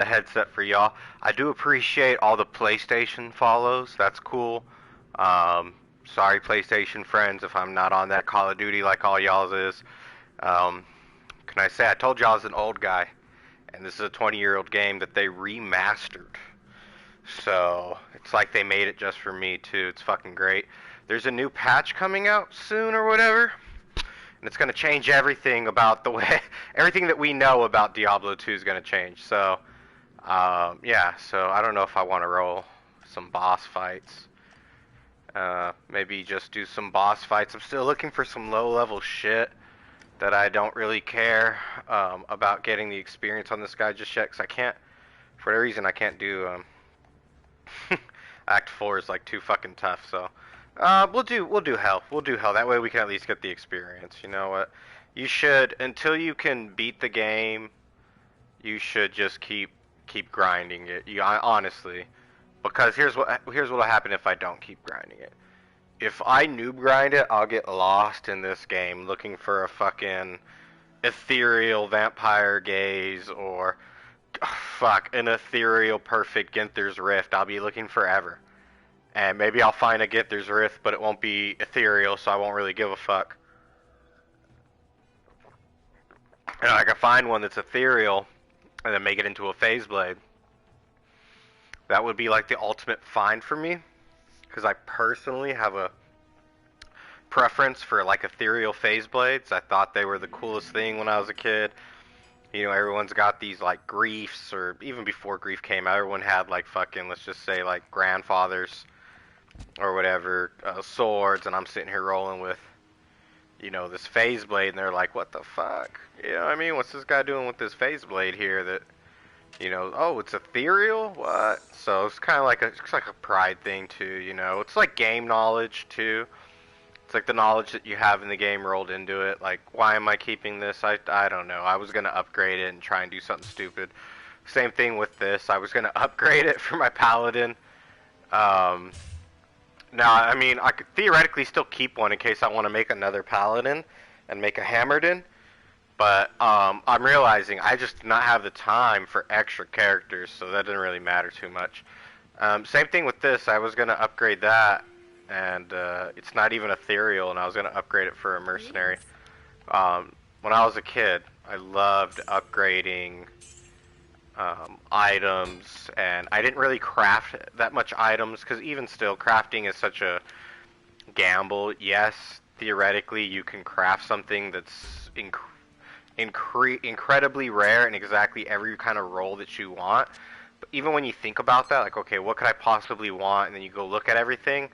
a headset for y'all. I do appreciate all the PlayStation follows. That's cool. Sorry, PlayStation friends, if I'm not on that Call of Duty like all y'all's is. Um, can I say I told y'all I was an old guy, and this is a 20-year-old game that they remastered. So it's like they made it just for me too. It's fucking great. There's a new patch coming out soon or whatever, and it's gonna change everything about the way everything that we know about Diablo 2 is gonna change. So yeah. So I don't know if I want to roll some boss fights. Maybe just do some boss fights. I'm still looking for some low-level shit that I don't really care about getting the experience on this guy just yet, because I can't, for whatever reason, I can't do Act 4 is like too fucking tough. So we'll do hell. We'll do hell. That way we can at least get the experience. You know what? You should, until you can beat the game, you should just keep grinding it. Honestly, because here's what'll happen if I don't keep grinding it. If I noob grind it, I'll get lost in this game looking for a fucking ethereal vampire gaze or fuck an ethereal perfect Ginther's Rift. I'll be looking forever. And maybe I'll find a Ginther's Rift, but it won't be ethereal, so I won't really give a fuck. And I can find one that's ethereal and then make it into a phase blade. That would be like the ultimate find for me, because I personally have a preference for like ethereal phase blades. I thought they were the coolest thing when I was a kid. You know, everyone's got these like griefs, or even before grief came out, everyone had like fucking, let's just say like grandfathers or whatever, swords, and I'm sitting here rolling with, you know, this phase blade, and they're like, what the fuck? You know what I mean? What's this guy doing with this phase blade here that, you know, oh, it's ethereal? What? So it's kind of like it's like a pride thing too, you know. It's like game knowledge too. It's like the knowledge that you have in the game rolled into it. Like, why am I keeping this? I don't know. I was going to upgrade it and try and do something stupid. Same thing with this. I was going to upgrade it for my paladin. Now, I mean, I could theoretically still keep one in case I want to make another paladin and make a Hammerdin. But I'm realizing I just do not have the time for extra characters, so that didn't really matter too much. Same thing with this. I was going to upgrade that, and it's not even ethereal, and I was going to upgrade it for a mercenary. When I was a kid, I loved upgrading items, and I didn't really craft that much items, because even still, crafting is such a gamble. Yes, theoretically, you can craft something that's incredibly rare in exactly every kind of role that you want. But even when you think about that, like, okay, what could I possibly want? And then you go look at everything.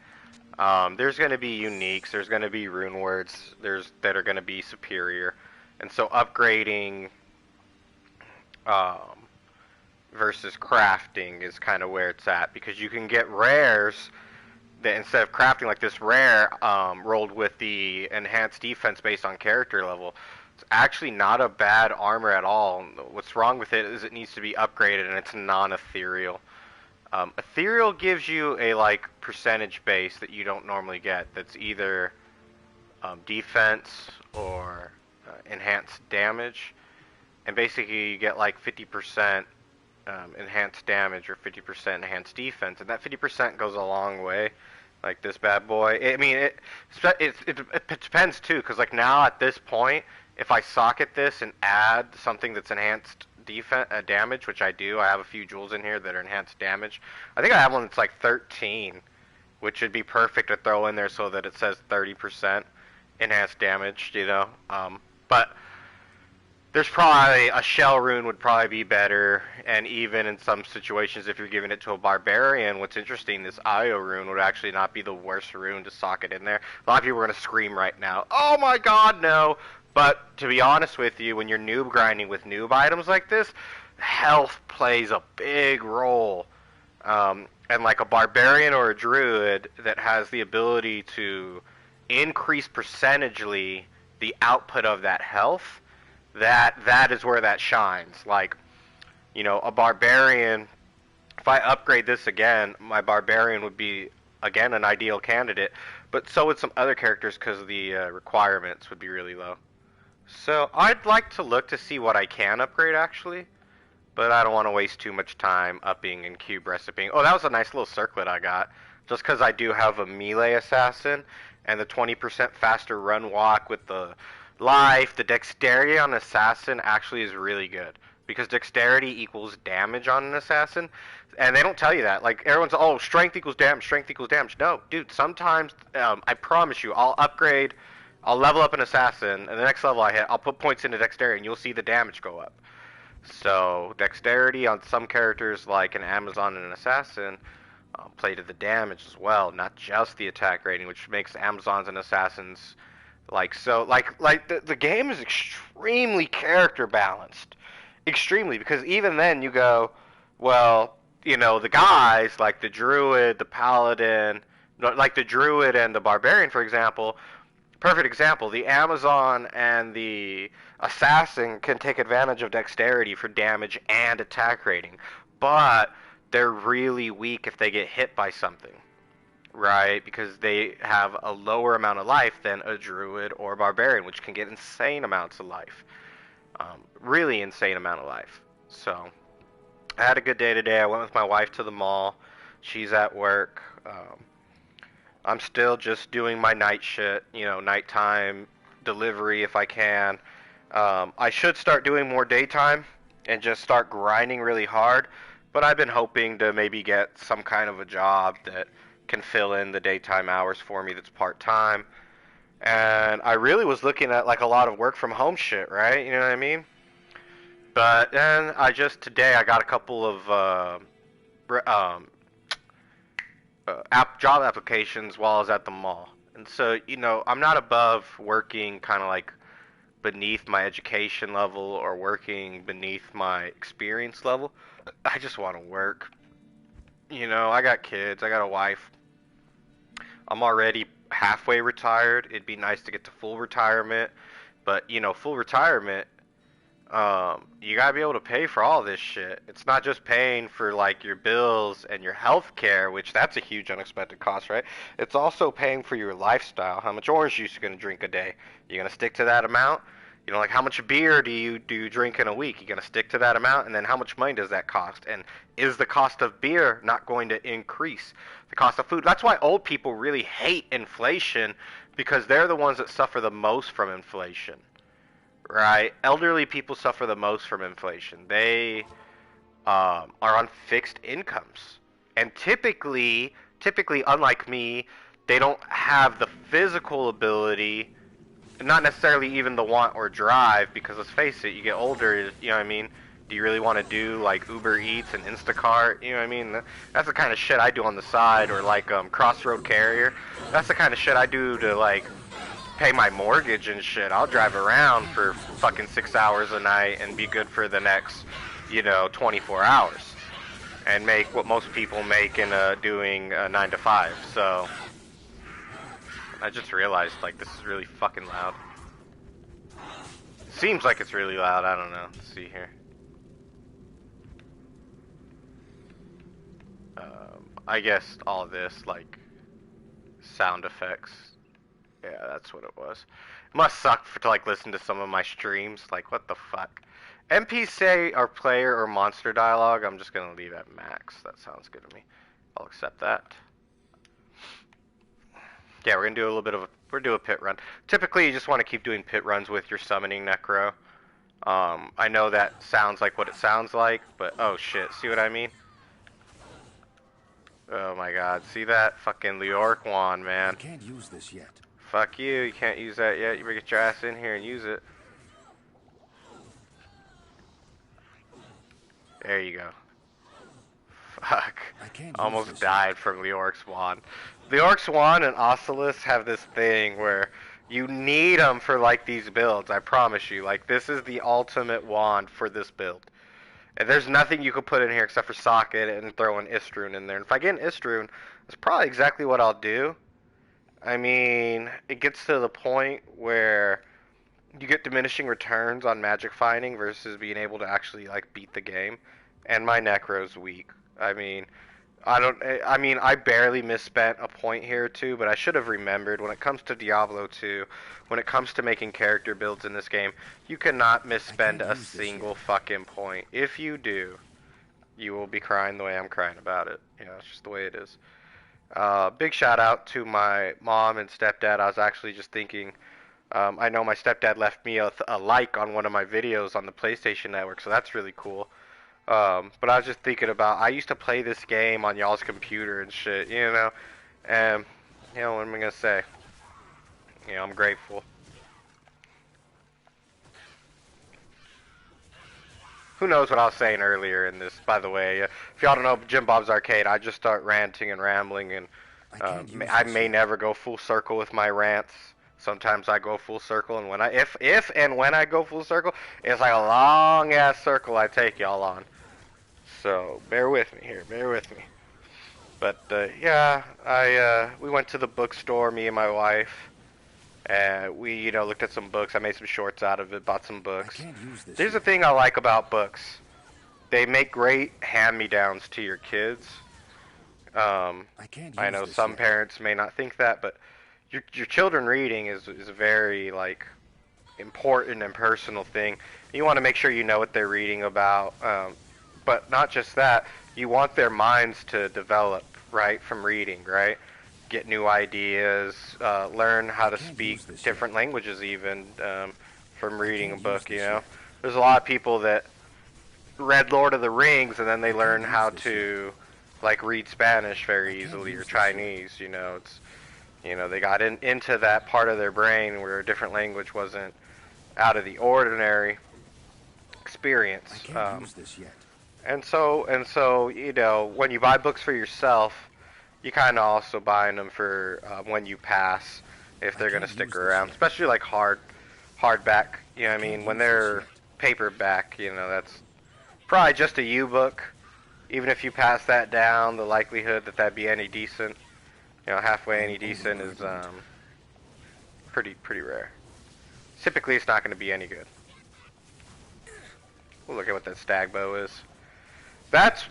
There's going to be uniques. There's going to be rune words. That are going to be superior. And so upgrading versus crafting is kind of where it's at, because you can get rares that instead of crafting like this rare rolled with the enhanced defense based on character level. It's actually not a bad armor at all. What's wrong with it is it needs to be upgraded, and it's non-ethereal. Ethereal gives you a like percentage base that you don't normally get. That's either defense or enhanced damage, and basically you get like 50% enhanced damage or 50% enhanced defense, and that 50% goes a long way. Like this bad boy. I mean, it depends too, because like now at this point, if I socket this and add something that's enhanced defense damage, which I do, I have a few jewels in here that are enhanced damage. I think I have one that's like 13, which would be perfect to throw in there so that it says 30% enhanced damage, you know. But there's probably a shell rune would probably be better, and even in some situations, if you're giving it to a barbarian, what's interesting, this Io rune would actually not be the worst rune to socket in there. A lot of people are going to scream right now, oh my god, no! But to be honest with you, when you're noob grinding with noob items like this, health plays a big role. And like a barbarian or a druid that has the ability to increase percentagely the output of that health, that is where that shines. Like, you know, a barbarian, if I upgrade this again, my barbarian would be, again, an ideal candidate. But so would some other characters, because the requirements would be really low. So I'd like to look to see what I can upgrade, actually. but I don't want to waste too much time upping and cube reciping. Oh, that was a nice little circlet I got. Just because I do have a melee assassin, and the 20% faster run walk with the life, the dexterity on an assassin actually is really good. Because dexterity equals damage on an assassin, and they don't tell you that. Like, everyone's, oh, strength equals damage, strength equals damage. No, dude, sometimes, I promise you, I'll level up an assassin, and the next level I hit, I'll put points into dexterity, and you'll see the damage go up. So, dexterity on some characters, like an Amazon and an assassin, play to the damage as well, not just the attack rating, which makes Amazons and assassins, the game is extremely character balanced. Extremely, because even then you go, well, you know, the guys, like the druid, the paladin, like the druid and the barbarian, for example, perfect example, the Amazon and the assassin can take advantage of dexterity for damage and attack rating, but they're really weak if they get hit by something, right? Because they have a lower amount of life than a druid or barbarian, which can get insane amounts of life. Really insane amount of life. So, I had a good day today. I went with my wife to the mall. She's at work. I'm still just doing my night shit, you know, nighttime delivery if I can. I should start doing more daytime and just start grinding really hard, but I've been hoping to maybe get some kind of a job that can fill in the daytime hours for me that's part-time. And I really was looking at like a lot of work from home shit, right? You know what I mean? But then today I got a couple of job applications while I was at the mall. And so, you know, I'm not above working kind of like beneath my education level or working beneath my experience level. I just want to work. You know, I got kids, I got a wife. I'm already halfway retired. It'd be nice to get to full retirement, but you know, full retirement, you gotta be able to pay for all this shit. It's not just paying for like your bills and your health care, which that's a huge unexpected cost, right? It's also paying for your lifestyle. How much orange juice you gonna drink a day? You gonna stick to that amount? You know, like how much beer do you drink in a week? You gonna stick to that amount? And then how much money does that cost? And is the cost of beer not going to increase the cost of food? That's why old people really hate inflation, because they're the ones that suffer the most from inflation, right? Elderly people suffer the most from inflation. They are on fixed incomes, and typically, unlike me, they don't have the physical ability. Not necessarily even the want or drive, because let's face it, you get older, you know what I mean? Do you really want to do like Uber Eats and Instacart? You know what I mean? That's the kind of shit I do on the side, or like Crossroad Carrier. That's the kind of shit I do to like pay my mortgage and shit. I'll drive around for fucking 6 hours a night and be good for the next, you know, 24 hours. And make what most people make in doing 9 to 5. So I just realized, like, this is really fucking loud. Seems like it's really loud, I don't know. Let's see here. I guess all of this, like, sound effects. Yeah, that's what it was. It must suck to, like, listen to some of my streams. Like, what the fuck? NPC or player or monster dialogue, I'm just gonna leave at max. That sounds good to me. I'll accept that. Yeah, we're gonna do a little bit of a pit run. Typically, you just want to keep doing pit runs with your summoning necro. I know that sounds like what it sounds like, but oh shit, see what I mean? Oh my god, see that fucking Leoric wand, man? I can't use this yet. Fuck you, you can't use that yet. You better get your ass in here and use it. There you go. Fuck. Almost died from Leoric's wand. Leoric's wand and Oculus have this thing where you need them for like these builds, I promise you. Like, this is the ultimate wand for this build. And there's nothing you could put in here except for socket and throw an Istrune in there. And if I get an Istrune, that's probably exactly what I'll do. I mean, it gets to the point where you get diminishing returns on magic finding versus being able to actually like beat the game. And my Necro's weak. I mean, I mean, I barely misspent a point here or two, but I should have remembered when it comes to Diablo 2, when it comes to making character builds in this game, you cannot misspend a single fucking point. If you do, you will be crying the way I'm crying about it. You know, it's just the way it is. Big shout out to my mom and stepdad. I was actually just thinking, I know my stepdad left me a like on one of my videos on the PlayStation Network, so that's really cool. But I was just thinking about, I used to play this game on y'all's computer and shit, you know, and, you know, what am I gonna say? You know, I'm grateful. Who knows what I was saying earlier in this, by the way. If y'all don't know JimBob'sArcade, I just start ranting and rambling, and I may never go full circle with my rants. Sometimes I go full circle, and when if and when I go full circle, it's like a long ass circle I take y'all on. So bear with me here, bear with me. But yeah, we went to the bookstore, me and my wife. We, you know, looked at some books. I made some shorts out of it, bought some books. There's a thing I like about books. They make great hand-me-downs to your kids. I know some parents may not think that, but your children reading is a very, like, important and personal thing. You want to make sure you know what they're reading about. But not just that, you want their minds to develop, right, from reading, right? Get new ideas, learn how to speak different languages even from reading a book, you know. There's a lot of people that read Lord of the Rings and then they learn how to, like, read Spanish very easily or Chinese, you know. It's, you know, they got into that part of their brain where a different language wasn't out of the ordinary experience. And so, you know, when you buy books for yourself, you kind of also buying them for when you pass, if they're going to stick around, especially like hardback, you know what I mean? When they're paperback, you know, that's probably just a U-book. Even if you pass that down, the likelihood that that'd be any decent, you know, halfway any decent is pretty rare. Typically, it's not going to be any good. We'll look at what that stag bow is.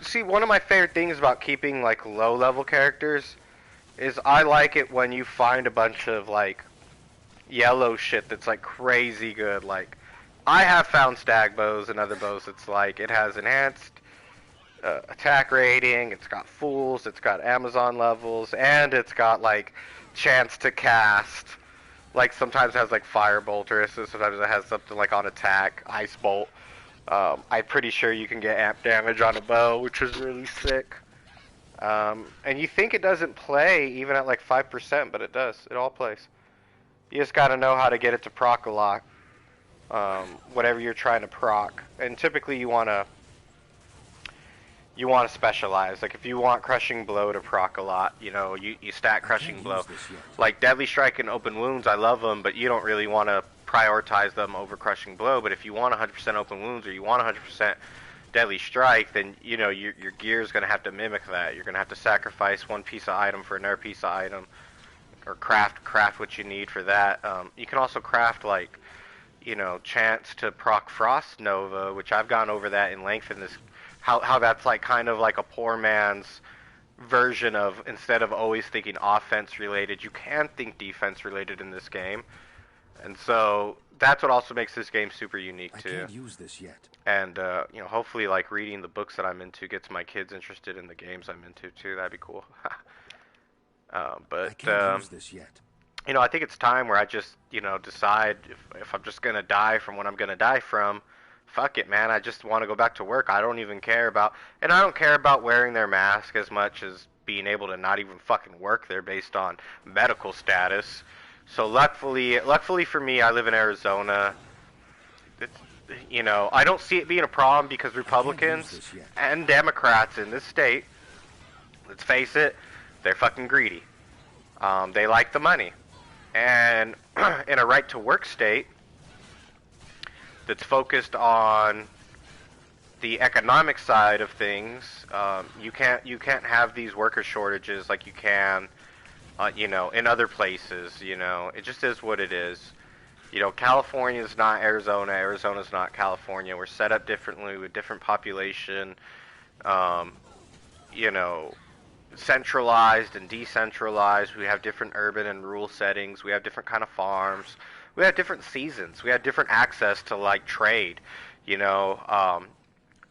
See, one of my favorite things about keeping, like, low-level characters is I like it when you find a bunch of, like, yellow shit that's, like, crazy good. Like, I have found stag bows and other bows that's, like, it has enhanced attack rating, it's got fools, it's got Amazon levels, and it's got, like, chance to cast. Like, sometimes it has, like, firebolt, or sometimes it has something, like, on attack, ice bolt. I'm pretty sure you can get amp damage on a bow, which is really sick. And you think it doesn't play even at like 5%, but it does. It all plays. You just gotta know how to get it to proc a lot. Whatever you're trying to proc. And typically you wanna specialize. Like if you want Crushing Blow to proc a lot, you know, you stack Crushing Blow. Like Deadly Strike and Open Wounds, I love them, but you don't really want to prioritize them over Crushing Blow. But if you want 100% Open Wounds or you want 100% Deadly Strike, then, you know, your gear is going to have to mimic that. You're going to have to sacrifice one piece of item for another piece of item, or craft what you need for that. You can also craft, like, you know, chance to proc Frost Nova, which I've gone over that in length in this, how that's like kind of like a poor man's version of, instead of always thinking offense related, you can think defense related in this game. And so that's what also makes this game super unique too. I can't use this yet. And you know, hopefully, like, reading the books that I'm into gets my kids interested in the games I'm into too. That'd be cool. But I can't use this yet. You know, I think it's time where I just, you know, decide if I'm just gonna die from what I'm gonna die from. Fuck it, man. I just want to go back to work. I don't even care about, and I don't care about wearing their mask as much as being able to not even fucking work there based on medical status. So luckily for me, I live in Arizona. You know, I don't see it being a problem because Republicans and Democrats in this state, let's face it, they're fucking greedy. They like the money. And in a right-to-work state that's focused on the economic side of things, you can't have these worker shortages like you can, you know, in other places. You know, it just is what it is. You know, California is not Arizona. Arizona's not California. We're set up differently with different population. You know, centralized and decentralized. We have different urban and rural settings. We have different kind of farms. We have different seasons. We have different access to like trade. You know,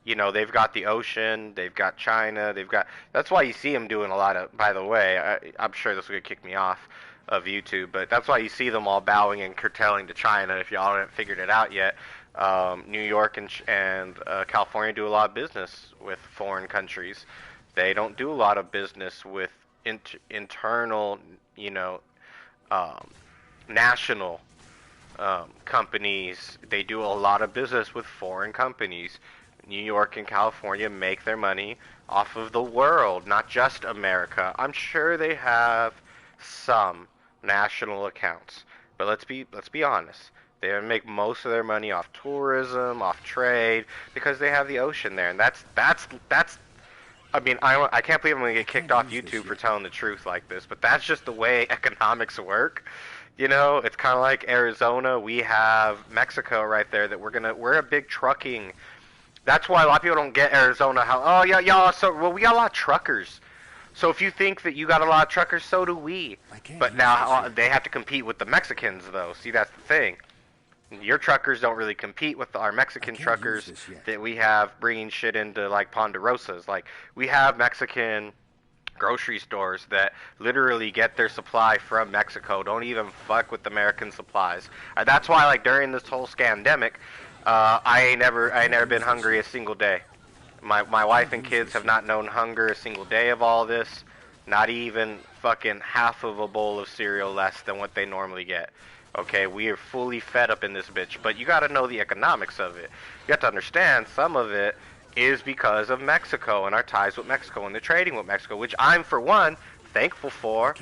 they've got the ocean. They've got China. They've got. That's why you see them doing a lot of. By the way, I'm sure this will kick me off of YouTube, but that's why you see them all bowing and curtailing to China. If y'all haven't figured it out yet, New York and California do a lot of business with foreign countries. They don't do a lot of business with internal, national companies. They do a lot of business with foreign companies. New York and California make their money off of the world, not just America. I'm sure they have some national accounts, but let's be honest. They make most of their money off tourism, off trade, because they have the ocean there, and that's. I mean, I can't believe I'm gonna get kicked off YouTube for telling the truth like this, but that's just the way economics work. You know, it's kind of like Arizona. We have Mexico right there that we're a big trucking. That's why a lot of people don't get Arizona. Oh yeah, y'all. So well, we got a lot of truckers. So if you think that you got a lot of truckers, so do we. But now they have to compete with the Mexicans, though. See, that's the thing. Your truckers don't really compete with our Mexican truckers that we have bringing shit into like Ponderosas. Like we have Mexican grocery stores that literally get their supply from Mexico. Don't even fuck with American supplies. That's why, like during this whole scandemic, I ain't never been hungry a single day. My wife and kids have not known hunger a single day of all this. Not even fucking half of a bowl of cereal less than what they normally get. Okay, we are fully fed up in this bitch, but you gotta know the economics of it. You have to understand some of it is because of Mexico and our ties with Mexico and the trading with Mexico, which I'm, for one, thankful for.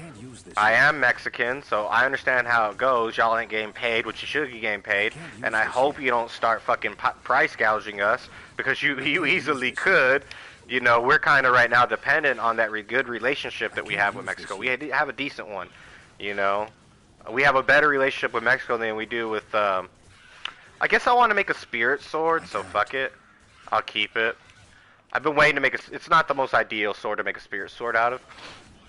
I am Mexican, so I understand how it goes. Y'all ain't getting paid, which you should be getting paid, and I hope you don't start fucking price gouging us, because you easily could. You know, we're kind of right now dependent on that good relationship that we have with Mexico. We have a decent one, you know. We have a better relationship with Mexico than we do with, I guess I want to make a spirit sword, so fuck it. I'll keep it. I've been waiting to make it's not the most ideal sword to make a spirit sword out of,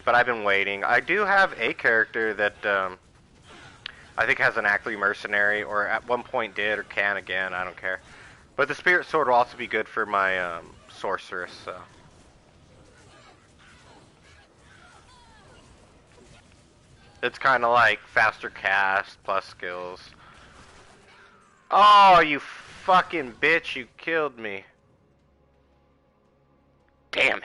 but I've been waiting. I do have a character that, I think has an Ackley mercenary, or at one point did, or can again, I don't care. But the spirit sword will also be good for my, sorceress, so. It's kind of like faster cast plus skills. Oh, you fucking bitch, you killed me. Damn it.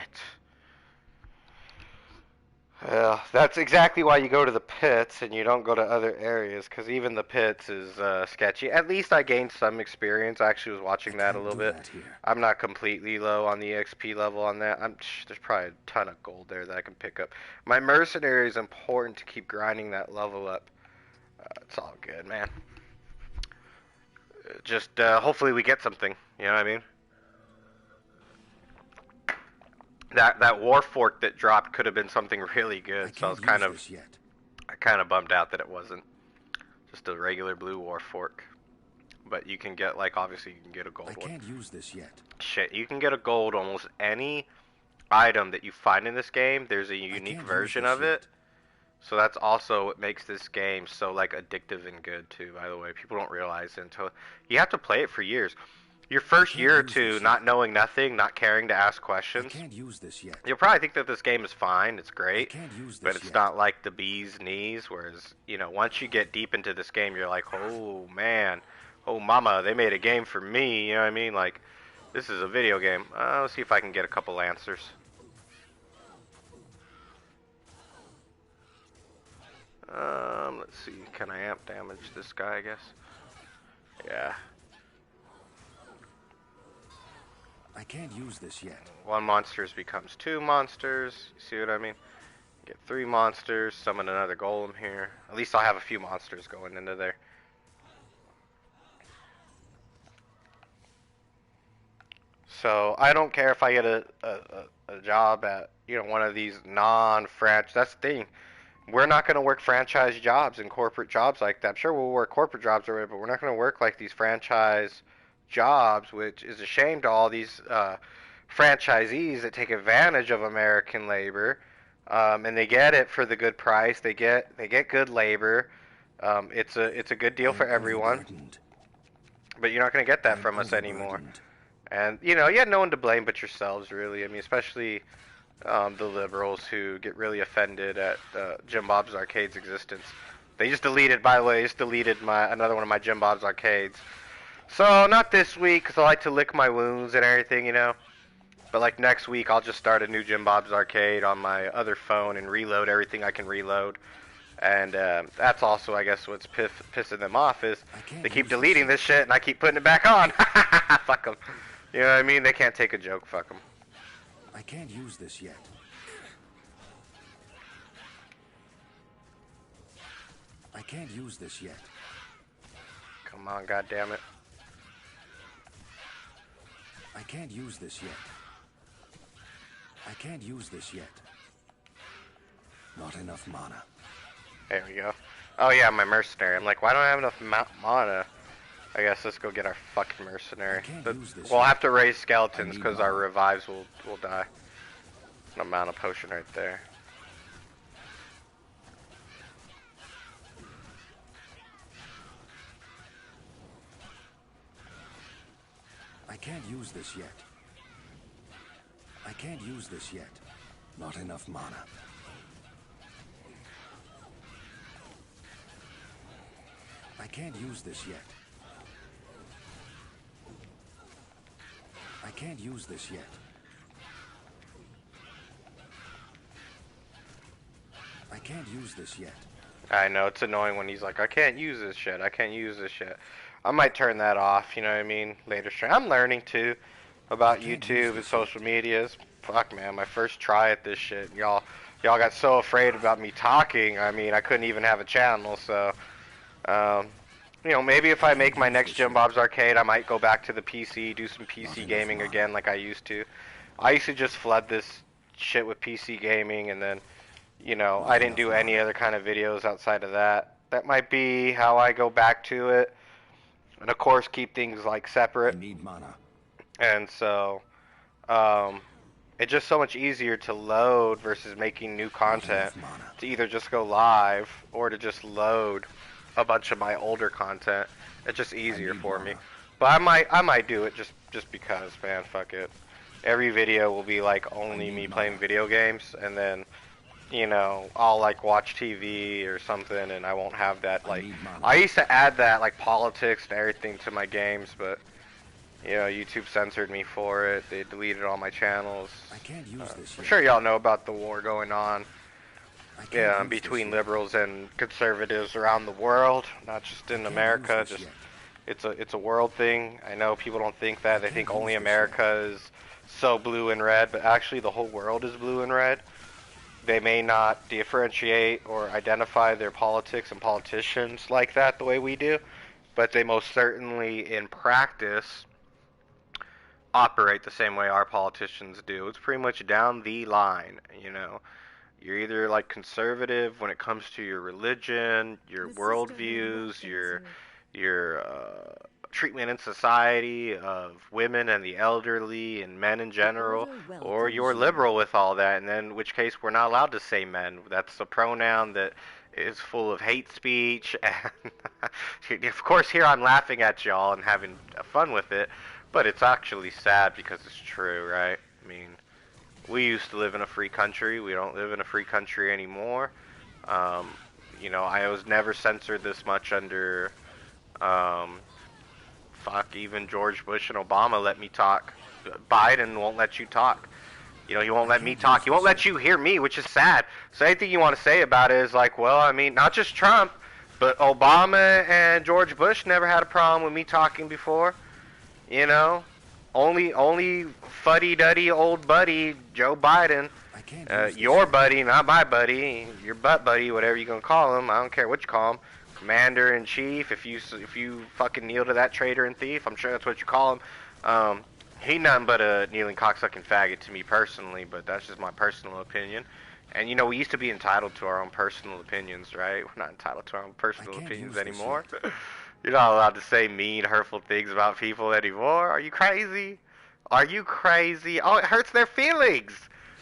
Well, that's exactly why you go to the pits and you don't go to other areas, because even the pits is sketchy. At least I gained some experience. I actually was watching that a little bit. I'm not completely low on the XP level on that. There's probably a ton of gold there that I can pick up. My mercenary is important to keep grinding that level up. It's all good, man. Just hopefully we get something. You know what I mean? That war fork that dropped could have been something really good, so I was kind of bummed out that it wasn't. Just a regular blue war fork. But you can get, like, obviously you can get a gold one. I can't use this yet. Shit, you can get a gold almost any item that you find in this game. There's a unique version of it. So that's also what makes this game so, like, addictive and good, too, by the way. People don't realize it until... You have to play it for years. Your first year or two, not knowing nothing, not caring to ask questions, you'll probably think that this game is fine, it's great, but it's not like the bee's knees, whereas, you know, once you get deep into this game, you're like, oh, man, oh, mama, they made a game for me, you know what I mean? Like, this is a video game. Let's see if I can get a couple Lancers. Let's see, can I amp damage this guy, I guess? Yeah. I can't use this yet. One monster becomes two monsters. You see what I mean? Get three monsters, summon another golem here. At least I'll have a few monsters going into there. So I don't care if I get a job at, you know, one of these non-franchise. That's the thing. We're not going to work franchise jobs and corporate jobs like that. I'm sure we'll work corporate jobs already, but we're not going to work like these franchise jobs, which is a shame to all these franchisees that take advantage of American labor and they get it for the good price. They get good labor. It's a good deal for everyone. But you're not going to get that from us anymore. And you know, you had no one to blame but yourselves, really. I mean, especially the liberals who get really offended at Jim Bob's Arcade's existence. They just deleted, by the way, another one of my Jim Bob's Arcades. So not this week, because I like to lick my wounds and everything, you know. But like next week, I'll just start a new Jim Bob's Arcade on my other phone and reload everything I can reload. And that's also, I guess, what's pissing them off is they keep deleting this shit and I keep putting it back on. Fuck them. You know what I mean? They can't take a joke. Fuck them. I can't use this yet. I can't use this yet. Come on, goddammit. I can't use this yet. I can't use this yet. Not enough mana. There we go. Oh yeah, my mercenary. I'm like, why don't I have enough mana? I guess let's go get our fucking mercenary. We'll have to raise skeletons because our revives will die. An amount of potion right there. I can't use this yet. I can't use this yet. Not enough mana. I can't use this yet. I can't use this yet. I can't use this yet. I know, it's annoying when he's like, I can't use this shit, I can't use this shit. I might turn that off, you know what I mean, later stream. I'm learning too about YouTube and social medias. Fuck man, my first try at this shit. Y'all got so afraid about me talking, I mean, I couldn't even have a channel, so you know, maybe if I make my next Jim Bob's Arcade, I might go back to the PC, do some PC gaming again like I used to. I used to just flood this shit with PC gaming, and then, you know, I didn't do any other kind of videos outside of that. That might be how I go back to it. And of course, keep things like separate. I need mana. And so, it's just so much easier to load versus making new content. To either just go live or to just load a bunch of my older content. It's just easier for me. But I might do it just because, man, fuck it. Every video will be like only me playing video games, and then, you know, I'll like watch TV or something, and I won't have that like. I used to add that like politics and everything to my games, but you know, YouTube censored me for it. They deleted all my channels. I can't use this I'm sure y'all know about the war going on. Yeah, between liberals and conservatives around the world, not just in America. Just it's a world thing. I know people don't think that. They think only America is so blue and red, but actually the whole world is blue and red. They may not differentiate or identify their politics and politicians like that the way we do, but they most certainly in practice operate the same way our politicians do. It's pretty much down the line, you know. You're either like conservative when it comes to your religion, your worldviews, your treatment in society of women and the elderly and men in general, or you're liberal with all that, and then in which case we're not allowed to say men. That's a pronoun that is full of hate speech, and of course here I'm laughing at y'all and having fun with it, but it's actually sad because it's true, right? I mean, we used to live in a free country. We don't live in a free country anymore. You know, I was never censored this much under, even George Bush and Obama let me talk. Biden won't let you talk. You know, he won't let me talk. He won't let you hear me, which is sad. So anything you want to say about it is like, well, I mean, not just Trump, but Obama and George Bush never had a problem with me talking before. You know? Only fuddy-duddy old buddy, Joe Biden, your buddy, not my buddy, your butt buddy, whatever you're going to call him, I don't care what you call him, Commander-in-Chief, if you fucking kneel to that traitor and thief, I'm sure that's what you call him. He nothing but a kneeling cocksucking faggot to me personally, but that's just my personal opinion. And you know, we used to be entitled to our own personal opinions, right? We're not entitled to our own personal opinions anymore. You're not allowed to say mean, hurtful things about people anymore. Are you crazy? Are you crazy? Oh, it hurts their feelings.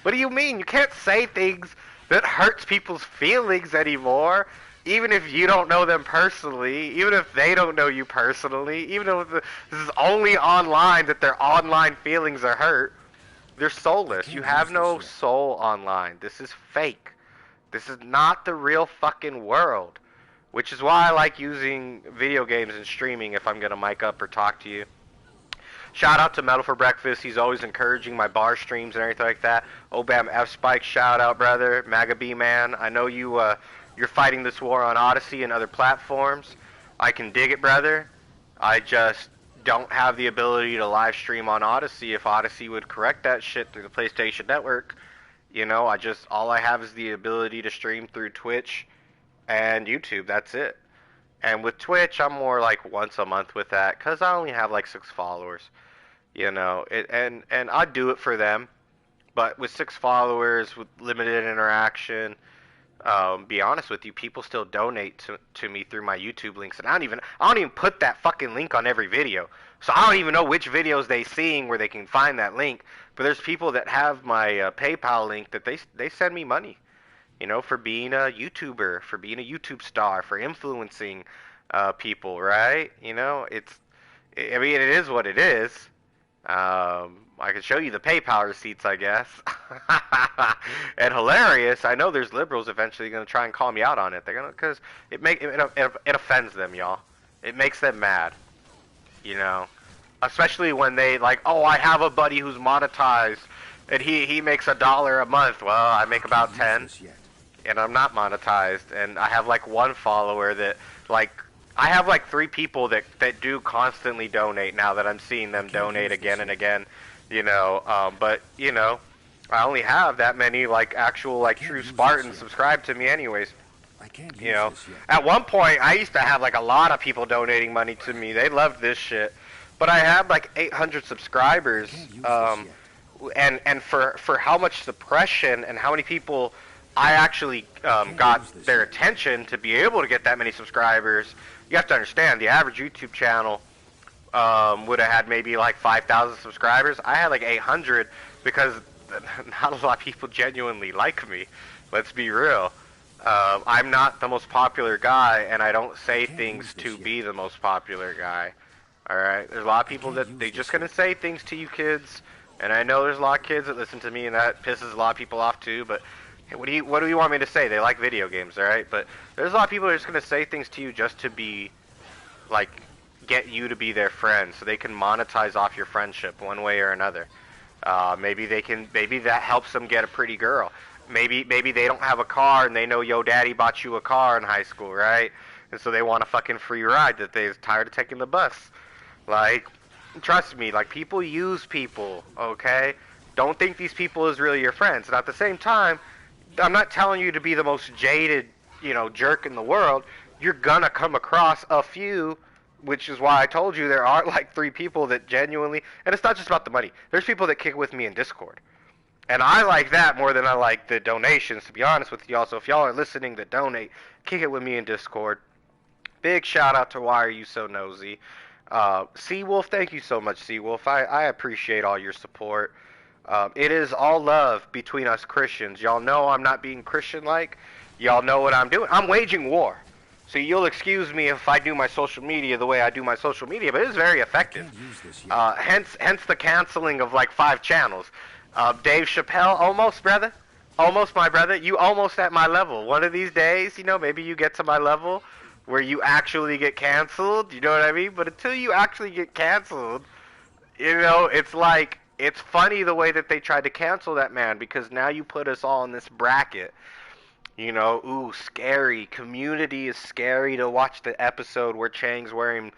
What do you mean? You can't say things that hurts people's feelings anymore. Even if you don't know them personally, even if they don't know you personally, even though this is only online that their online feelings are hurt, they're soulless. You have no soul online. This is fake. This is not the real fucking world. Which is why I like using video games and streaming if I'm going to mic up or talk to you. Shout out to Metal for Breakfast. He's always encouraging my bar streams and everything like that. Obam F Spike, shout out, brother. Maga B man. I know you're fighting this war on Odyssey and other platforms. I can dig it, brother. I just don't have the ability to live stream on Odyssey. If Odyssey would correct that shit through the PlayStation Network, you know, all I have is the ability to stream through Twitch and YouTube. That's it. And with Twitch, I'm more like once a month with that because I only have like 6 followers. You know, and I do it for them. But with 6 followers, with limited interaction, be honest with you, people still donate to me through my YouTube links, and I don't even put that fucking link on every video. So I don't even know which videos they seeing where they can find that link. But there's people that have my PayPal link that they send me money, you know, for being a YouTuber, for being a YouTube star, for influencing people, right? You know, I mean, it is what it is. I can show you the PayPal receipts, I guess. And hilarious. I know there's liberals eventually going to try and call me out on it. They're gonna, because it offends them, y'all. It makes them mad, you know. Especially when they like, oh, I have a buddy who's monetized, and he makes $1 a month. Well, I make about 10, and I'm not monetized, and I have like 1 follower that like. I have like 3 people that do constantly donate now that I'm seeing them donate again and again, you know, but, you know, I only have that many like actual like true Spartans subscribe to me anyways, you know. At one point, I used to have like a lot of people donating money to me. They loved this shit, but I had like 800 subscribers, and for how much suppression and how many people I actually got their attention to be able to get that many subscribers. You have to understand, the average YouTube channel would have had maybe like 5,000 subscribers. I had like 800 because not a lot of people genuinely like me. Let's be real. I'm not the most popular guy, and I don't say things to be the most popular guy. Alright? There's a lot of people that they just gonna say things to you kids, and I know there's a lot of kids that listen to me, and that pisses a lot of people off too, but what do you want me to say? They like video games, alright? But there's a lot of people that are just going to say things to you just to be, like, get you to be their friend, so they can monetize off your friendship one way or another. Maybe that helps them get a pretty girl. Maybe they don't have a car and they know yo daddy bought you a car in high school, right? And so they want a fucking free ride that they're tired of taking the bus. Like, trust me, like, people use people, okay? Don't think these people is really your friends. And at the same time, I'm not telling you to be the most jaded, you know, jerk in the world. You're gonna come across a few, which is why I told you there are like 3 people that genuinely, and it's not just about the money. There's people that kick with me in Discord. And I like that more than I like the donations, to be honest with y'all. So if y'all are listening that donate, kick it with me in Discord. Big shout out to Why Are You So Nosy. Seawolf, thank you so much, Seawolf. I appreciate all your support. It is all love between us Christians. Y'all know I'm not being Christian-like. Y'all know what I'm doing. I'm waging war. So you'll excuse me if I do my social media the way I do my social media, but it is very effective. Hence the canceling of like 5 channels. Dave Chappelle, almost, brother. Almost, my brother. You almost at my level. One of these days, you know, maybe you get to my level where you actually get canceled. You know what I mean? But until you actually get canceled, you know, it's like... It's funny the way that they tried to cancel that man, because now you put us all in this bracket. You know, ooh, scary. Community is scary to watch the episode where Chang's wearing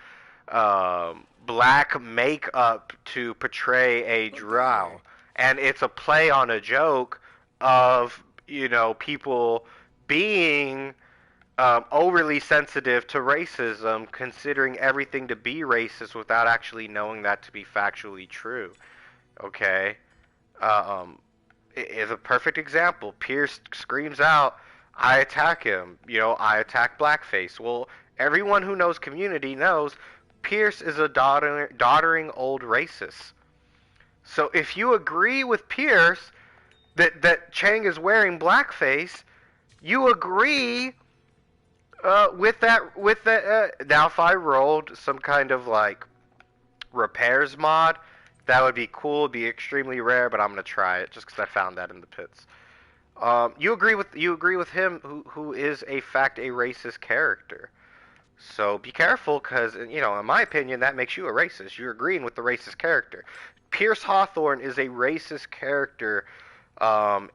black makeup to portray a drow. And it's a play on a joke of, you know, people being overly sensitive to racism, considering everything to be racist without actually knowing that to be factually true. Okay, is a perfect example. Pierce screams out, I attack him. You know, I attack blackface. Well, everyone who knows Community knows Pierce is a doddering old racist. So if you agree with Pierce, that Chang is wearing blackface, you agree with that. Now, if I rolled some kind of like repairs mod, that would be cool. It'd be extremely rare, but I'm gonna try it just because I found that in the pits. You agree with him, who is a racist character. So be careful, because in my opinion, that makes you a racist. You're agreeing with the racist character. Pierce Hawthorne is a racist character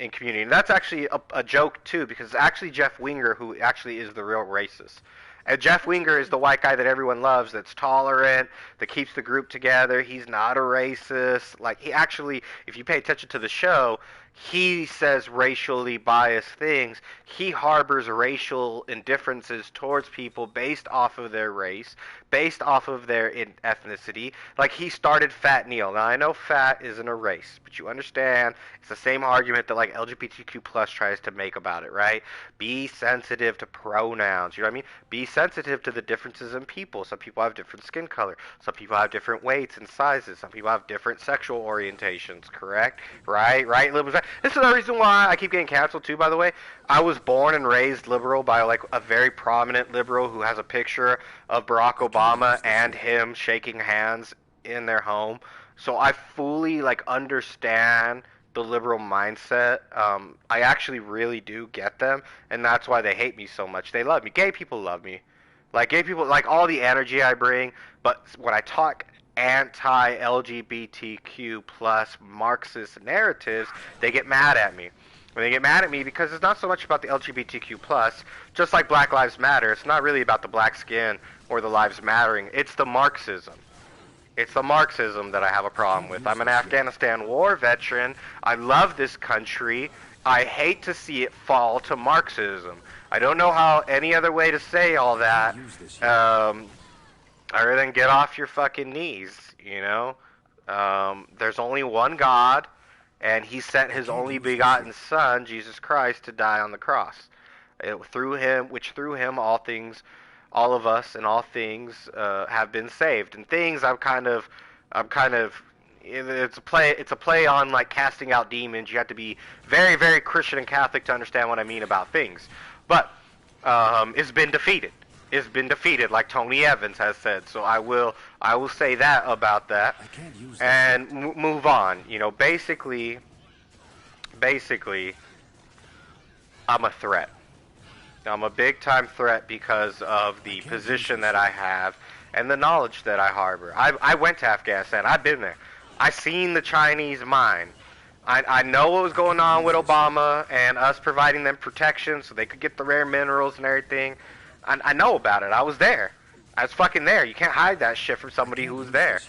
in Community, and that's actually a joke too, because it's actually Jeff Winger who actually is the real racist. And Jeff Winger is the white guy that everyone loves, that's tolerant, that keeps the group together. He's not a racist. Like, he actually, if you pay attention to the show, he says racially biased things. He harbors racial indifferences towards people based off of their race, based off of their ethnicity. Like, he started Fat Neil. Now, I know fat isn't a race, but you understand it's the same argument that, like, LGBTQ plus tries to make about it, right? Be sensitive to pronouns, you know what I mean? Be sensitive to the differences in people. Some people have different skin color. Some people have different weights and sizes. Some people have different sexual orientations, correct? Right? Liberals. This is the reason why I keep getting canceled too, by the way. I was born and raised liberal by like a very prominent liberal who has a picture of Barack Obama and him shaking hands in their home. So I fully like understand the liberal mindset. I actually really do get them, and that's why they hate me so much. They love me. Gay people love me. Like, gay people like all the energy I bring, but when I talk anti-LGBTQ plus Marxist narratives, they get mad at me. And they get mad at me because it's not so much about the LGBTQ plus, just like Black Lives Matter. It's not really about the black skin or the lives mattering. It's the Marxism. It's the Marxism that I have a problem with. I'm an Afghanistan war veteran. I love this country. I hate to see it fall to Marxism. I don't know how any other way to say all that. Other than get off your fucking knees, you know? There's only one God, and he sent his only begotten Son, Jesus Christ, to die on the cross. Through him all things, all of us and all things have been saved. And things I'm kind of it's a play on like casting out demons. You have to be very, very Christian and Catholic to understand what I mean about things. But it's been defeated. It's been defeated, like Tony Evans has said. So I will say that about that, and move on. You know, basically, I'm a threat. I'm a big-time threat because of the position that I have and the knowledge that I harbor. I went to Afghanistan. I've been there. I seen the Chinese mine. I know what was going on with Obama and us providing them protection so they could get the rare minerals and everything. I know about it. I was there. I was fucking there. You can't hide that shit from somebody who was there.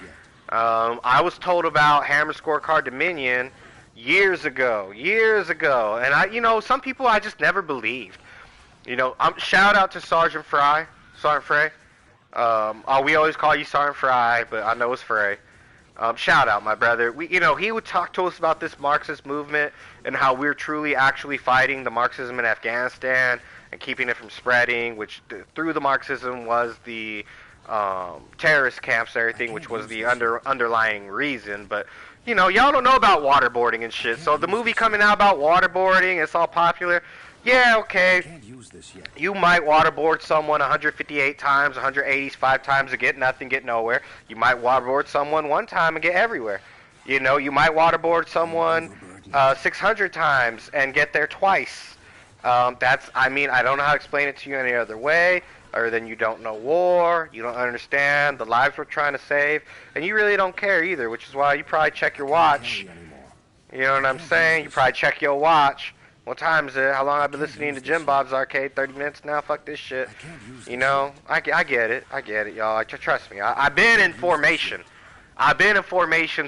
I was told about Hammer Scorecard Dominion years ago. And some people I just never believed. You know, shout out to Sergeant Frey. We always call you Sergeant Frey, but I know it's Frey. Shout out, my brother. He would talk to us about this Marxist movement and how we're truly actually fighting the Marxism in Afghanistan and keeping it from spreading, which through the Marxism was the terrorist camps and everything, which was the underlying reason. But, y'all don't know about waterboarding and shit. So the movie coming out about waterboarding, it's all popular. Yeah, okay. You might waterboard someone 158 times, 185 times and get nothing, get nowhere. You might waterboard someone one time and get everywhere. You might waterboard someone 600 times and get there twice. I don't know how to explain it to you any other way, other than you don't know war, you don't understand the lives we're trying to save, and you really don't care either, which is why you probably check your watch. You know what I'm saying? You probably check your watch. What time is it? How long I've been listening to JimBob'sArcade? 30 minutes now? Fuck this shit. I get it, y'all. Trust me. I've been in formation.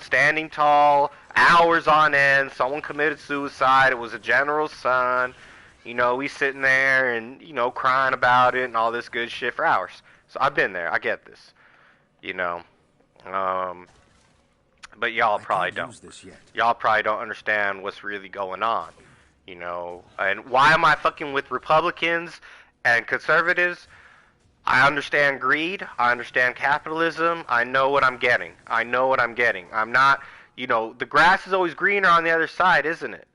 Standing tall, hours on end. Someone committed suicide. It was a general's son. We sitting there and, crying about it and all this good shit for hours. So I've been there. I get this. But y'all probably don't. Y'all probably don't understand what's really going on. And why am I fucking with Republicans and conservatives? I understand greed. I understand capitalism. I know what I'm getting. I'm not, the grass is always greener on the other side, isn't it?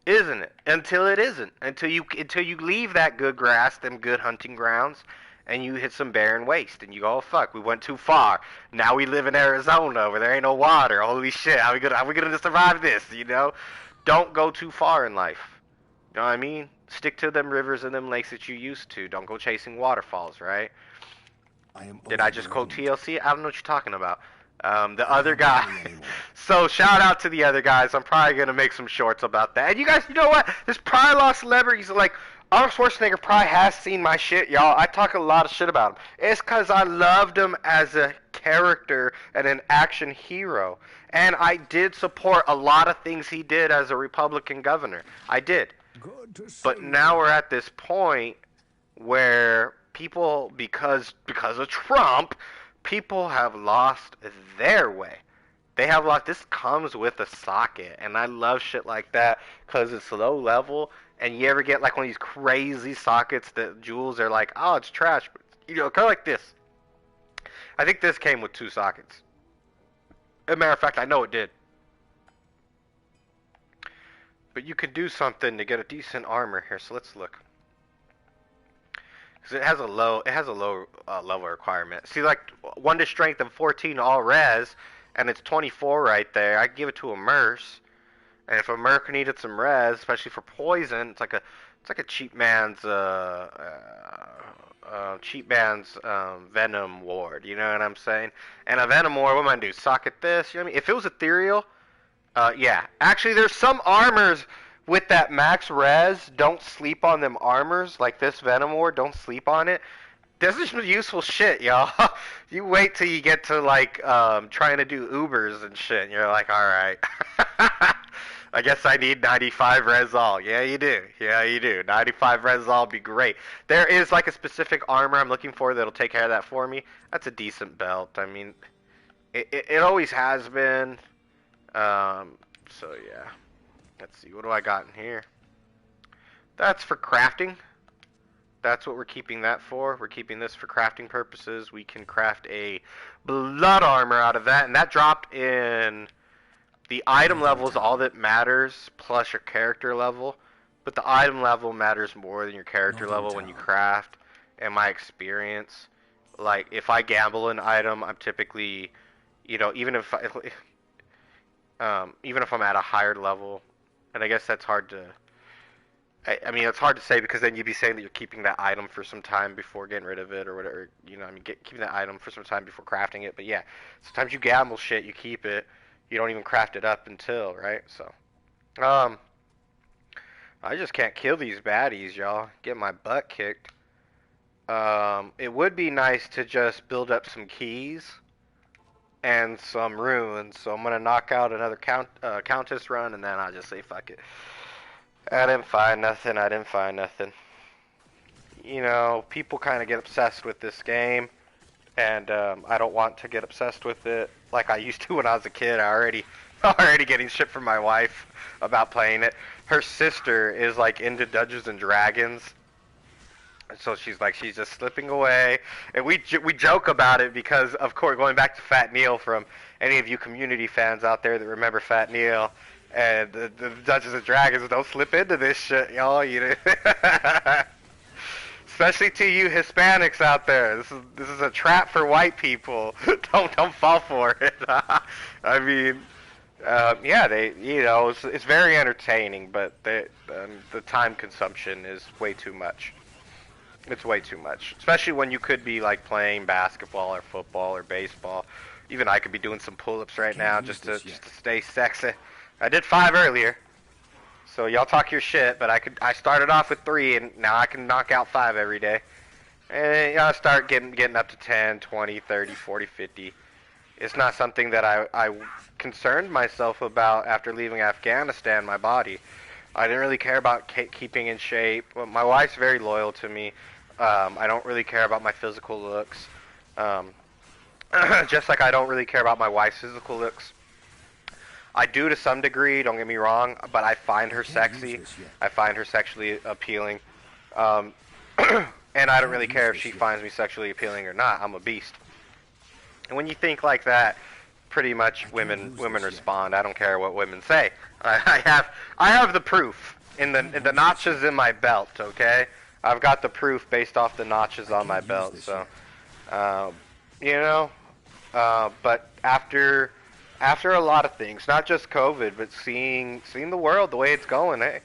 isn't it? Until it isn't. Until you leave that good grass, them good hunting grounds, and you hit some barren waste, and you go, oh fuck, we went too far. Now we live in Arizona where there ain't no water. Holy shit, how we gonna survive this? You know, don't go too far in life. You know what I mean? Stick to them rivers and them lakes that you used to. Don't go chasing waterfalls, right? Did I just quote TLC? I don't know what you're talking about. The other guy. So shout out to the other guys. I'm probably gonna make some shorts about that. And you guys, you know what? There's probably a lot of celebrities like Arnold Schwarzenegger probably has seen my shit, y'all. I talk a lot of shit about him. It's because I loved him as a character and an action hero. And I did support a lot of things he did as a Republican governor. I did. But now we're at this point where people, because of Trump, people have lost their way. They have lost. This comes with a socket, and I love shit like that because it's low level. And you ever get like one of these crazy sockets that jewels are like, oh, it's trash, but you know, kind of like this. I think this came with 2 sockets. As a matter of fact, I know it did. But you can do something to get a decent armor here. So let's look. Because it has a low level requirement. See, like 1 to strength and 14 all res, and it's 24 right there. I give it to a Merce. And if a merc needed some res, especially for poison, it's like a cheap man's venom ward. You know what I'm saying? And a venom ward, what am I gonna do? Socket this? You know what I mean? If it was ethereal, yeah. Actually, there's some armors with that max res. Don't sleep on them armors. Like this venom ward, don't sleep on it. This is some useful shit, y'all. You wait till you get to like trying to do Ubers and shit, and you're like, all right. I guess I need 95 res all. Yeah, you do. Yeah, you do. 95 res all would be great. There is like a specific armor I'm looking for that'll take care of that for me. That's a decent belt. I mean, it always has been. So yeah. Let's see. What do I got in here? That's for crafting. That's what we're keeping that for. We're keeping this for crafting purposes. We can craft a blood armor out of that, and that dropped in. The item level is all that matters, plus your character level. But the item level matters more than your character level when you craft. In my experience, like if I gamble an item, I'm typically, you know, even if I'm at a higher level, and I guess that's hard to. I mean, it's hard to say because then you'd be saying that you're keeping that item for some time before getting rid of it or whatever. You know, I mean, keeping that item for some time before crafting it. But yeah, sometimes you gamble shit, you keep it. You don't even craft it up until, right? So, I just can't kill these baddies, y'all. Get my butt kicked. It would be nice to just build up some keys and some runes. So I'm gonna knock out another Countess run, and then I'll just say fuck it. I didn't find nothing. You know, people kind of get obsessed with this game. And I don't want to get obsessed with it like I used to when I was a kid. already getting shit from my wife about playing it. Her sister is like into Dungeons and Dragons, so she's just slipping away. And we joke about it because, of course, going back to Fat Neil, from any of you community fans out there that remember Fat Neil and the Dungeons and Dragons, don't slip into this shit, y'all. You know. Especially to you Hispanics out there, this is a trap for white people. Don't fall for it. I mean, yeah, it's very entertaining, but the time consumption is way too much. It's way too much, especially when you could be like playing basketball or football or baseball. Even I could be doing some pull-ups right now just to stay sexy. I did 5 earlier. So y'all talk your shit, but I started off with 3, and now I can knock out 5 every day. And y'all start getting up to 10, 20, 30, 40, 50. It's not something that I concerned myself about after leaving Afghanistan, my body. I didn't really care about keeping in shape. My wife's very loyal to me. I don't really care about my physical looks. Just like I don't really care about my wife's physical looks. I do to some degree, don't get me wrong, but I find her sexy. I find her sexually appealing. And I don't really care if she finds me sexually appealing or not. I'm a beast. And when you think like that, pretty much women respond. I don't care what women say. I have the proof in the notches in my belt. Okay, I've got the proof based off the notches on my belt. So, you know, but after a lot of things, not just COVID, but seeing the world the way it's going, hey,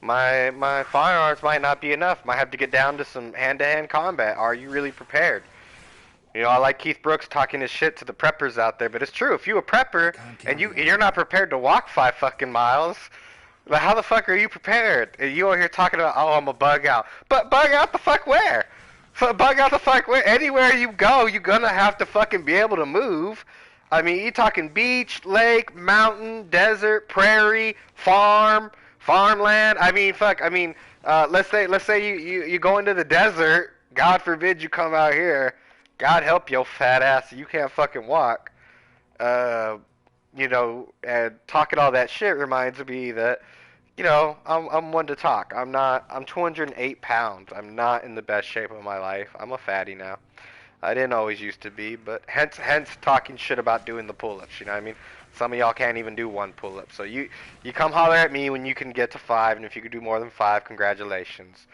my firearms might not be enough. Might have to get down to some hand-to-hand combat. Are you really prepared? You know, I like Keith Brooks talking his shit to the preppers out there, but it's true. If you're a prepper and you're not prepared to walk 5 fucking miles, then how the fuck are you prepared? And you over here talking about, oh, I'm a bug out. But bug out the fuck where? Bug out the fuck where? Anywhere you go, you're gonna have to fucking be able to move. I mean, you're talking beach, lake, mountain, desert, prairie, farmland. I mean, fuck. I mean, let's say you go into the desert. God forbid you come out here. God help your fat ass. You can't fucking walk. You know, and talking all that shit reminds me that, you know, I'm one to talk. I'm 208 pounds. I'm not in the best shape of my life. I'm a fatty now. I didn't always used to be, but hence talking shit about doing the pull-ups, you know what I mean? Some of y'all can't even do 1 pull-up. So you come holler at me when you can get to 5, and if you can do more than 5, congratulations.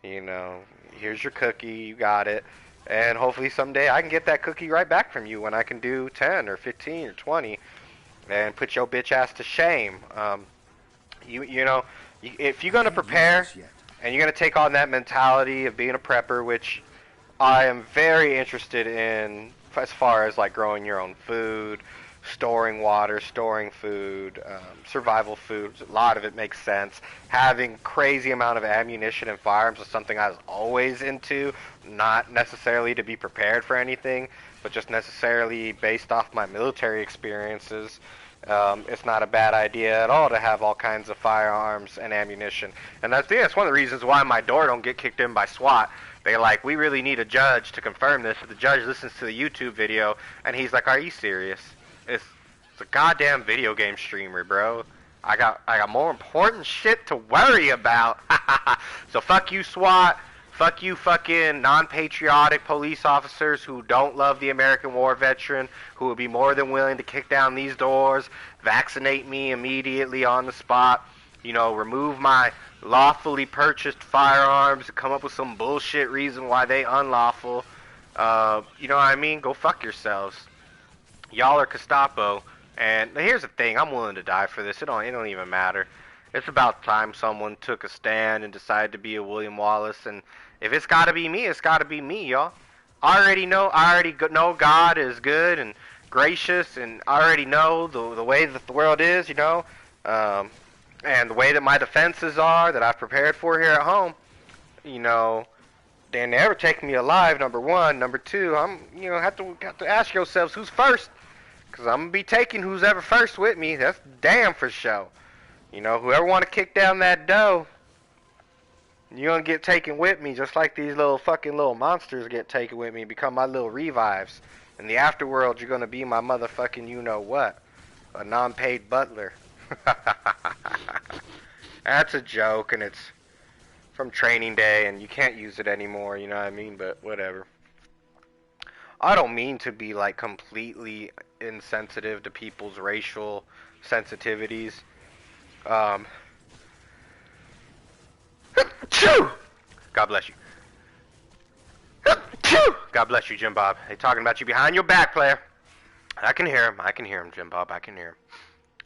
You know, here's your cookie, you got it. And hopefully someday I can get that cookie right back from you when I can do 10 or 15 or 20 and put your bitch ass to shame. You know, if you're going to prepare and you're going to take on that mentality of being a prepper, which I am very interested in as far as like growing your own food, storing water, storing food, survival foods. A lot of it makes sense. Having crazy amount of ammunition and firearms is something I was always into, not necessarily to be prepared for anything, but just necessarily based off my military experiences. It's not a bad idea at all to have all kinds of firearms and ammunition. And that's one of the reasons why my door don't get kicked in by SWAT. They're like, we really need a judge to confirm this. The judge listens to the YouTube video, and he's like, are you serious? It's a goddamn video game streamer, bro. I got more important shit to worry about. So fuck you, SWAT. Fuck you, fucking non-patriotic police officers who don't love the American war veteran, who would be more than willing to kick down these doors, vaccinate me immediately on the spot, you know, remove my lawfully purchased firearms, come up with some bullshit reason why they unlawful. You know what I mean? Go fuck yourselves. Y'all are Gestapo. And here's the thing, I'm willing to die for this. It don't even matter. It's about time someone took a stand and decided to be a William Wallace. And if it's got to be me, it's got to be me, y'all. I already know God is good and gracious, and I already know the way that the world is, you know, and the way that my defenses are that I've prepared for here at home. You know, they never take me alive, number one. Number two, have to ask yourselves who's first, because I'm gonna be taking who's ever first with me. That's damn for sure. You know, whoever want to kick down that dough, you're going to get taken with me, just like these little monsters get taken with me, become my little revives. In the afterworld, you're going to be my motherfucking you-know-what, a non-paid butler. That's a joke, and it's from Training Day, and you can't use it anymore, you know what I mean? But whatever. I don't mean to be, like, completely insensitive to people's racial sensitivities. God bless you. God bless you, Jim Bob. They talking about you behind your back, player. I can hear him, Jim Bob. I can hear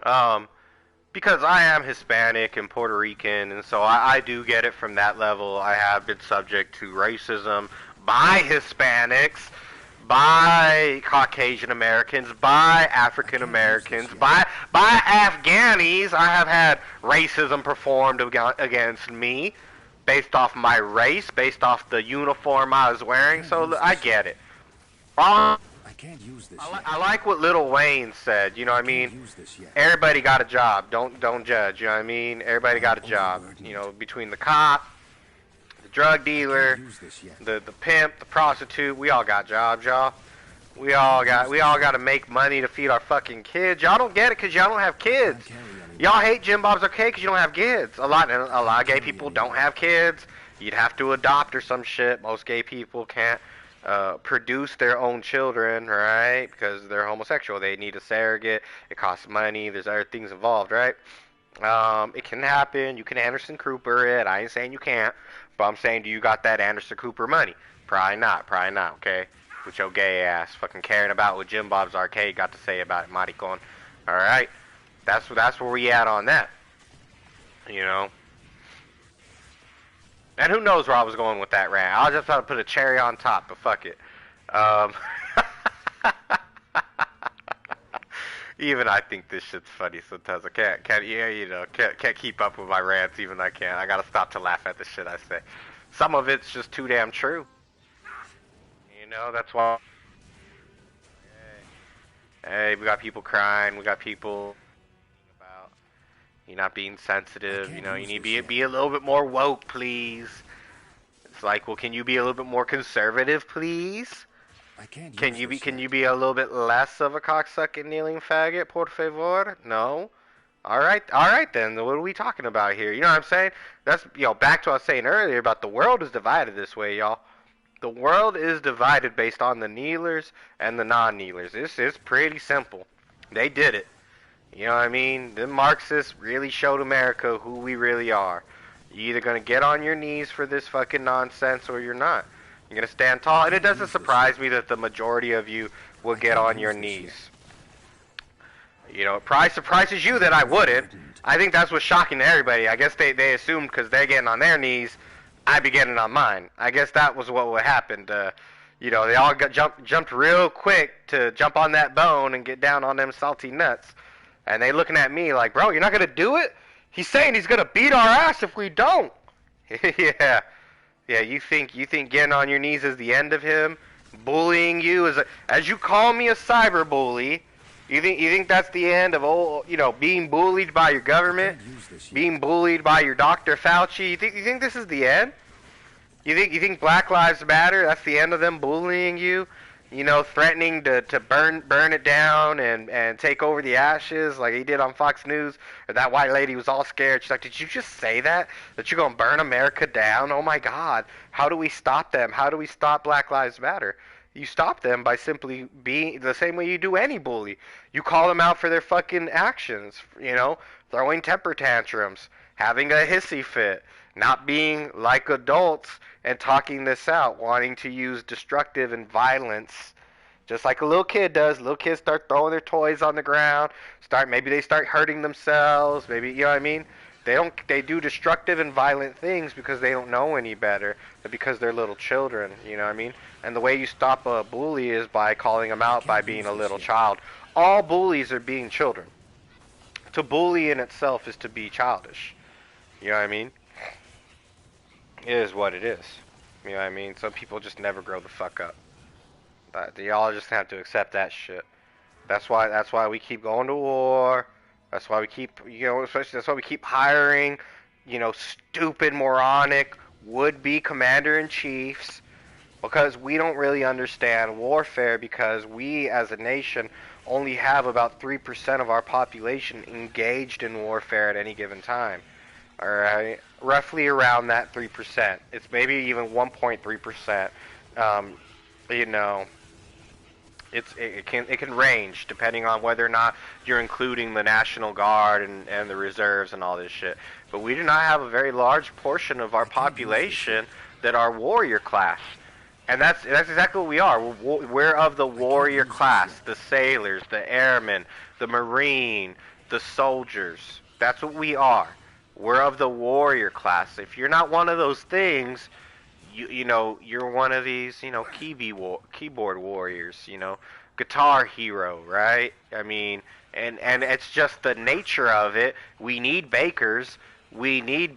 him. Because I am Hispanic and Puerto Rican, and so I do get it from that level. I have been subject to racism by Hispanics, by Caucasian Americans, by African Americans, by Afghanis. I have had racism performed against me based off my race, based off the uniform I was wearing, so I get it. I like what Lil Wayne said, you know what I mean? Everybody got a job. Don't judge, you know what I mean? Everybody got a job. You know, between the cop, the drug dealer, the pimp, the prostitute, we all got jobs, y'all. We all got to make money to feed our fucking kids. Y'all don't get it because y'all don't have kids. Y'all hate JimBob'sArcade because you don't have kids. A lot of gay people don't have kids. You'd have to adopt or some shit. Most gay people can't produce their own children, right? Because they're homosexual. They need a surrogate. It costs money. There's other things involved, right? It can happen. You can Anderson Cooper it. I ain't saying you can't, but I'm saying, do you got that Anderson Cooper money? Probably not. Probably not. Okay, with your gay ass fucking caring about what JimBob'sArcade got to say about it, maricon. All right, that's where we at on that. You know. And who knows where I was going with that rant? I was just trying to put a cherry on top, but fuck it. Even I think this shit's funny sometimes. I can't keep up with my rants. Even I can't. I gotta stop to laugh at the shit I say. Some of it's just too damn true. You know, that's why. Hey, we got people crying. We got people about you not being sensitive. You know, you need to be a little bit more woke, please. It's like, well, can you be a little bit more conservative, please? Can you be a little bit less of a cocksucking kneeling faggot, por favor? No. All right then. What are we talking about here? You know what I'm saying? That's back to what I was saying earlier about the world is divided this way, y'all. The world is divided based on the kneelers and the non-kneelers. It's pretty simple. They did it. You know what I mean? The Marxists really showed America who we really are. You're either gonna get on your knees for this fucking nonsense or you're not. You're going to stand tall, and it doesn't surprise me that the majority of you will get on your knees. You know, it probably surprises you that I wouldn't. I think that's what's shocking to everybody. I guess they assumed because they're getting on their knees, I'd be getting on mine. I guess that was what would happen. You know, they all jumped real quick to jump on that bone and get down on them salty nuts. And they looking at me like, bro, you're not going to do it? He's saying he's going to beat our ass if we don't. Yeah. Yeah, you think getting on your knees is the end of him? Bullying you as you call me a cyber bully, you think that's the end of being bullied by your government, being bullied by your Dr. Fauci? You think this is the end? You think Black Lives Matter, that's the end of them bullying you? You know, threatening to burn it down and take over the ashes like he did on Fox News. Or that white lady was all scared. She's like, did you just say that? That you're going to burn America down? Oh my God. How do we stop them? How do we stop Black Lives Matter? You stop them by simply being the same way you do any bully. You call them out for their fucking actions. You know, throwing temper tantrums, having a hissy fit, not being like adults and talking this out, wanting to use destructive and violence, just like a little kid does. Little kids start throwing their toys on the ground, maybe they start hurting themselves, maybe, you know what I mean? They do destructive and violent things because they don't know any better, but because they're little children, you know what I mean? And the way you stop a bully is by calling them out by being a little child. All bullies are being children. To bully in itself is to be childish. You know what I mean? It is what it is. You know what I mean? Some people just never grow the fuck up. Y'all just have to accept that shit. That's why we keep going to war. That's why we keep, that's why we keep hiring, stupid, moronic, would-be commander-in-chiefs, because we don't really understand warfare, because we as a nation only have about 3% of our population engaged in warfare at any given time. Alright, roughly around that 3%. It's maybe even 1.3%. It can range depending on whether or not you're including the National Guard and the reserves and all this shit. But we do not have a very large portion of our population that are warrior class. And that's exactly what we are. We're of the warrior class, the sailors, the airmen, the marine, the soldiers. That's what we are. We're of the warrior class. If you're not one of those things, you're one of these, keyboard warriors, guitar hero, right? I mean, and it's just the nature of it. We need bakers. We need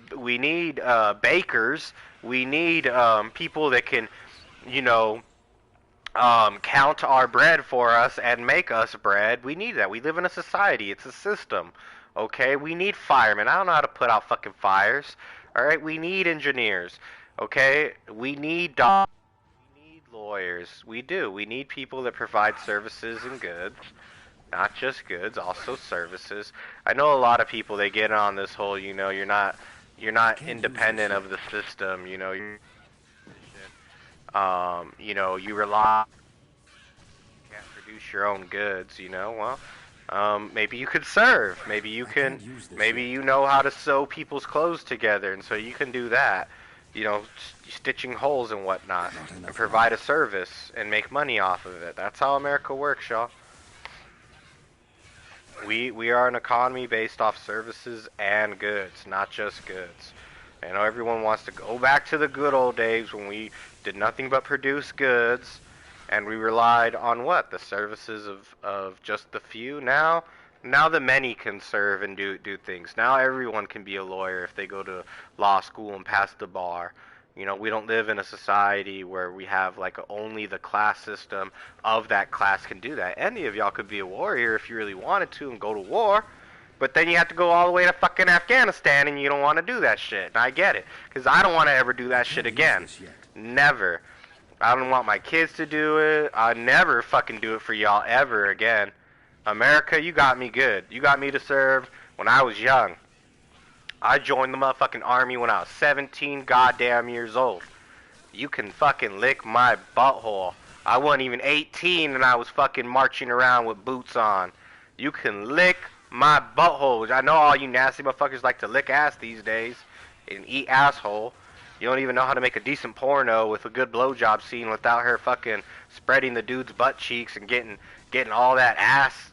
bakers. We need people that can, count our bread for us and make us bread. We need that. We live in a society. It's a system. Okay, we need firemen. I don't know how to put out fucking fires. All right, we need engineers. Okay, we need doctors. We need lawyers. We do. We need people that provide services and goods, not just goods, also services. I know a lot of people, they get on this whole, you're not independent of the system. You know, you rely, you can't produce your own goods, you know, well, maybe you could serve. Maybe you can, maybe you know how to sew people's clothes together, and so you can do that. You know, stitching holes and whatnot, and provide a service and make money off of it. That's how America works, y'all. We are an economy based off services and goods, not just goods. I know everyone wants to go back to the good old days when we did nothing but produce goods, and we relied on what? The services of just the few. Now the many can serve and do things. Now everyone can be a lawyer if they go to law school and pass the bar. You know, we don't live in a society where we have like only the class system of that class can do that. Any of y'all could be a warrior if you really wanted to and go to war, but then you have to go all the way to fucking Afghanistan and you don't want to do that shit. And I get it, because I don't want to ever do that shit again. Never. I don't want my kids to do it. I never fucking do it for y'all ever again. America, you got me good. You got me to serve when I was young. I joined the motherfucking army when I was 17 goddamn years old. You can fucking lick my butthole. I wasn't even 18 and I was fucking marching around with boots on. You can lick my butthole. Which I know all you nasty motherfuckers like to lick ass these days and eat asshole. You don't even know how to make a decent porno with a good blowjob scene without her fucking spreading the dude's butt cheeks and getting all that ass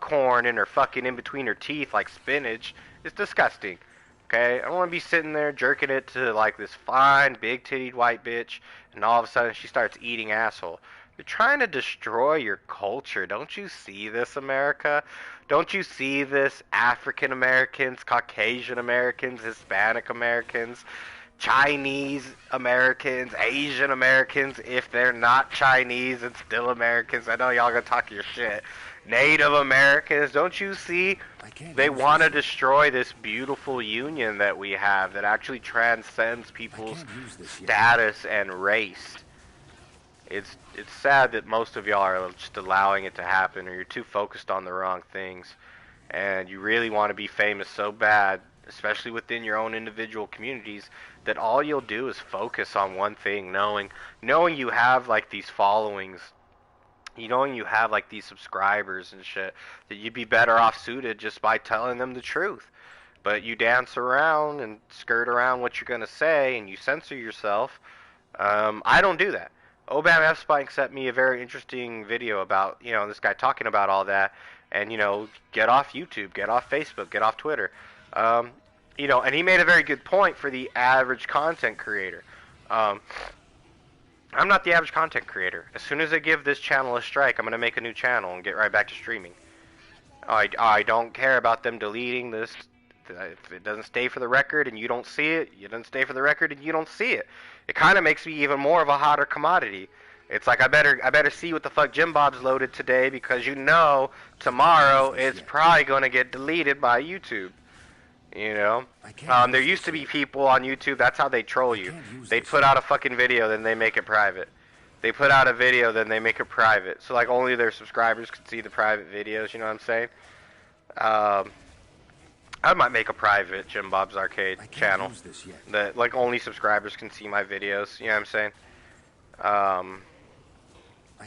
corn in her fucking in between her teeth like spinach. It's disgusting. Okay, I don't want to be sitting there jerking it to like this fine big tittied white bitch, and all of a sudden she starts eating asshole. You're trying to destroy your culture. Don't you see this, America? Don't you see this, African Americans, Caucasian Americans, Hispanic Americans, Chinese Americans, Asian Americans, if they're not Chinese and still Americans? I know y'all gonna talk your shit. Native Americans, don't you see? They want to destroy this beautiful union that we have that actually transcends people's status and race. It's sad that most of y'all are just allowing it to happen, or you're too focused on the wrong things, and you really want to be famous so bad, especially within your own individual communities, that all you'll do is focus on one thing, knowing you have like these followings, knowing you have like these subscribers and shit, that you'd be better off suited just by telling them the truth. But you dance around and skirt around what you're gonna say, and you censor yourself. I don't do that. Obam F Spike sent me a very interesting video about, you know, this guy talking about all that, and, you know, get off YouTube, get off Facebook, get off Twitter. You know, and he made a very good point for the average content creator. I'm not the average content creator. As soon as I give this channel a strike, I'm going to make a new channel and get right back to streaming. I don't care about them deleting this. If it doesn't stay for the record and you don't see it, it doesn't stay for the record and you don't see it. It kind of makes me even more of a hotter commodity. It's like I better see what the fuck Jim Bob's loaded today, because you know tomorrow it's probably going to get deleted by YouTube. You know, there used to be people on YouTube, that's how they troll you. They put out a fucking video, then they make it private. They put out a video, then they make it private. So, like, only their subscribers can see the private videos, you know what I'm saying? I might make a private JimBob'sArcade channel that, like, only subscribers can see my videos, you know what I'm saying?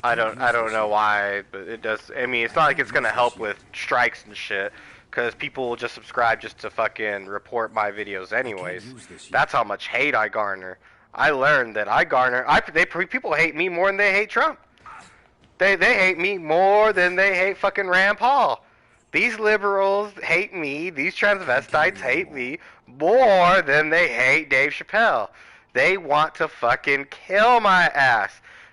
I don't know why, but it does. I mean, it's not like it's going to help with strikes and shit, because people will just subscribe just to fucking report my videos anyways. That's how much hate I garner. I learned that people hate me more than they hate Trump. They hate me more than they hate fucking Rand Paul. These liberals hate me. These transvestites hate me more than they hate Dave Chappelle. They want to fucking kill my ass.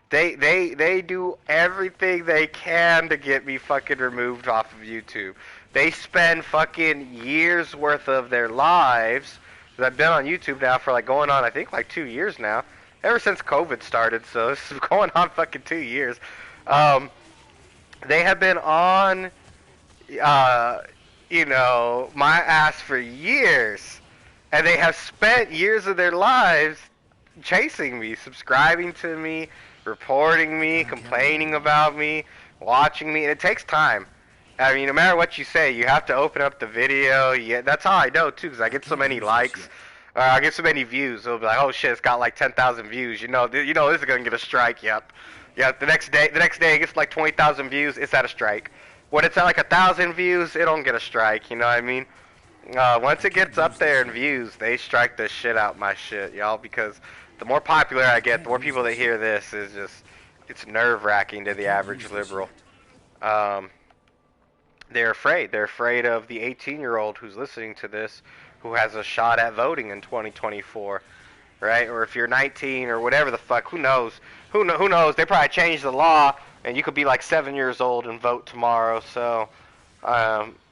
They do everything they can to get me fucking removed off of YouTube. They spend fucking years worth of their lives. Cause I've been on YouTube now for like going on, I think, like 2 years now. Ever since COVID started, so this is going on fucking 2 years. They have been on, you know, my ass for years. And they have spent years of their lives chasing me, subscribing to me, reporting me, complaining about me, watching me, and it takes time. I mean, no matter what you say, you have to open up the video. Yeah, that's how I know, too, because I get so many likes. I get so many views. It'll be like, oh shit, it's got like 10,000 views. You know, this is gonna get a strike. Yep. Yep. The next day it gets like 20,000 views. It's at a strike. When it's at like 1,000 views, it don't get a strike. You know what I mean? Once it gets up there in views, they strike the shit out my shit, y'all. Because the more popular I get, the more people that hear this is just, it's nerve-wracking to the average liberal. They're afraid. They're afraid of the 18-year-old who's listening to this, who has a shot at voting in 2024, right? Or if you're 19 or whatever the fuck, who knows? Who knows? They probably changed the law, and you could be like 7 years old and vote tomorrow. So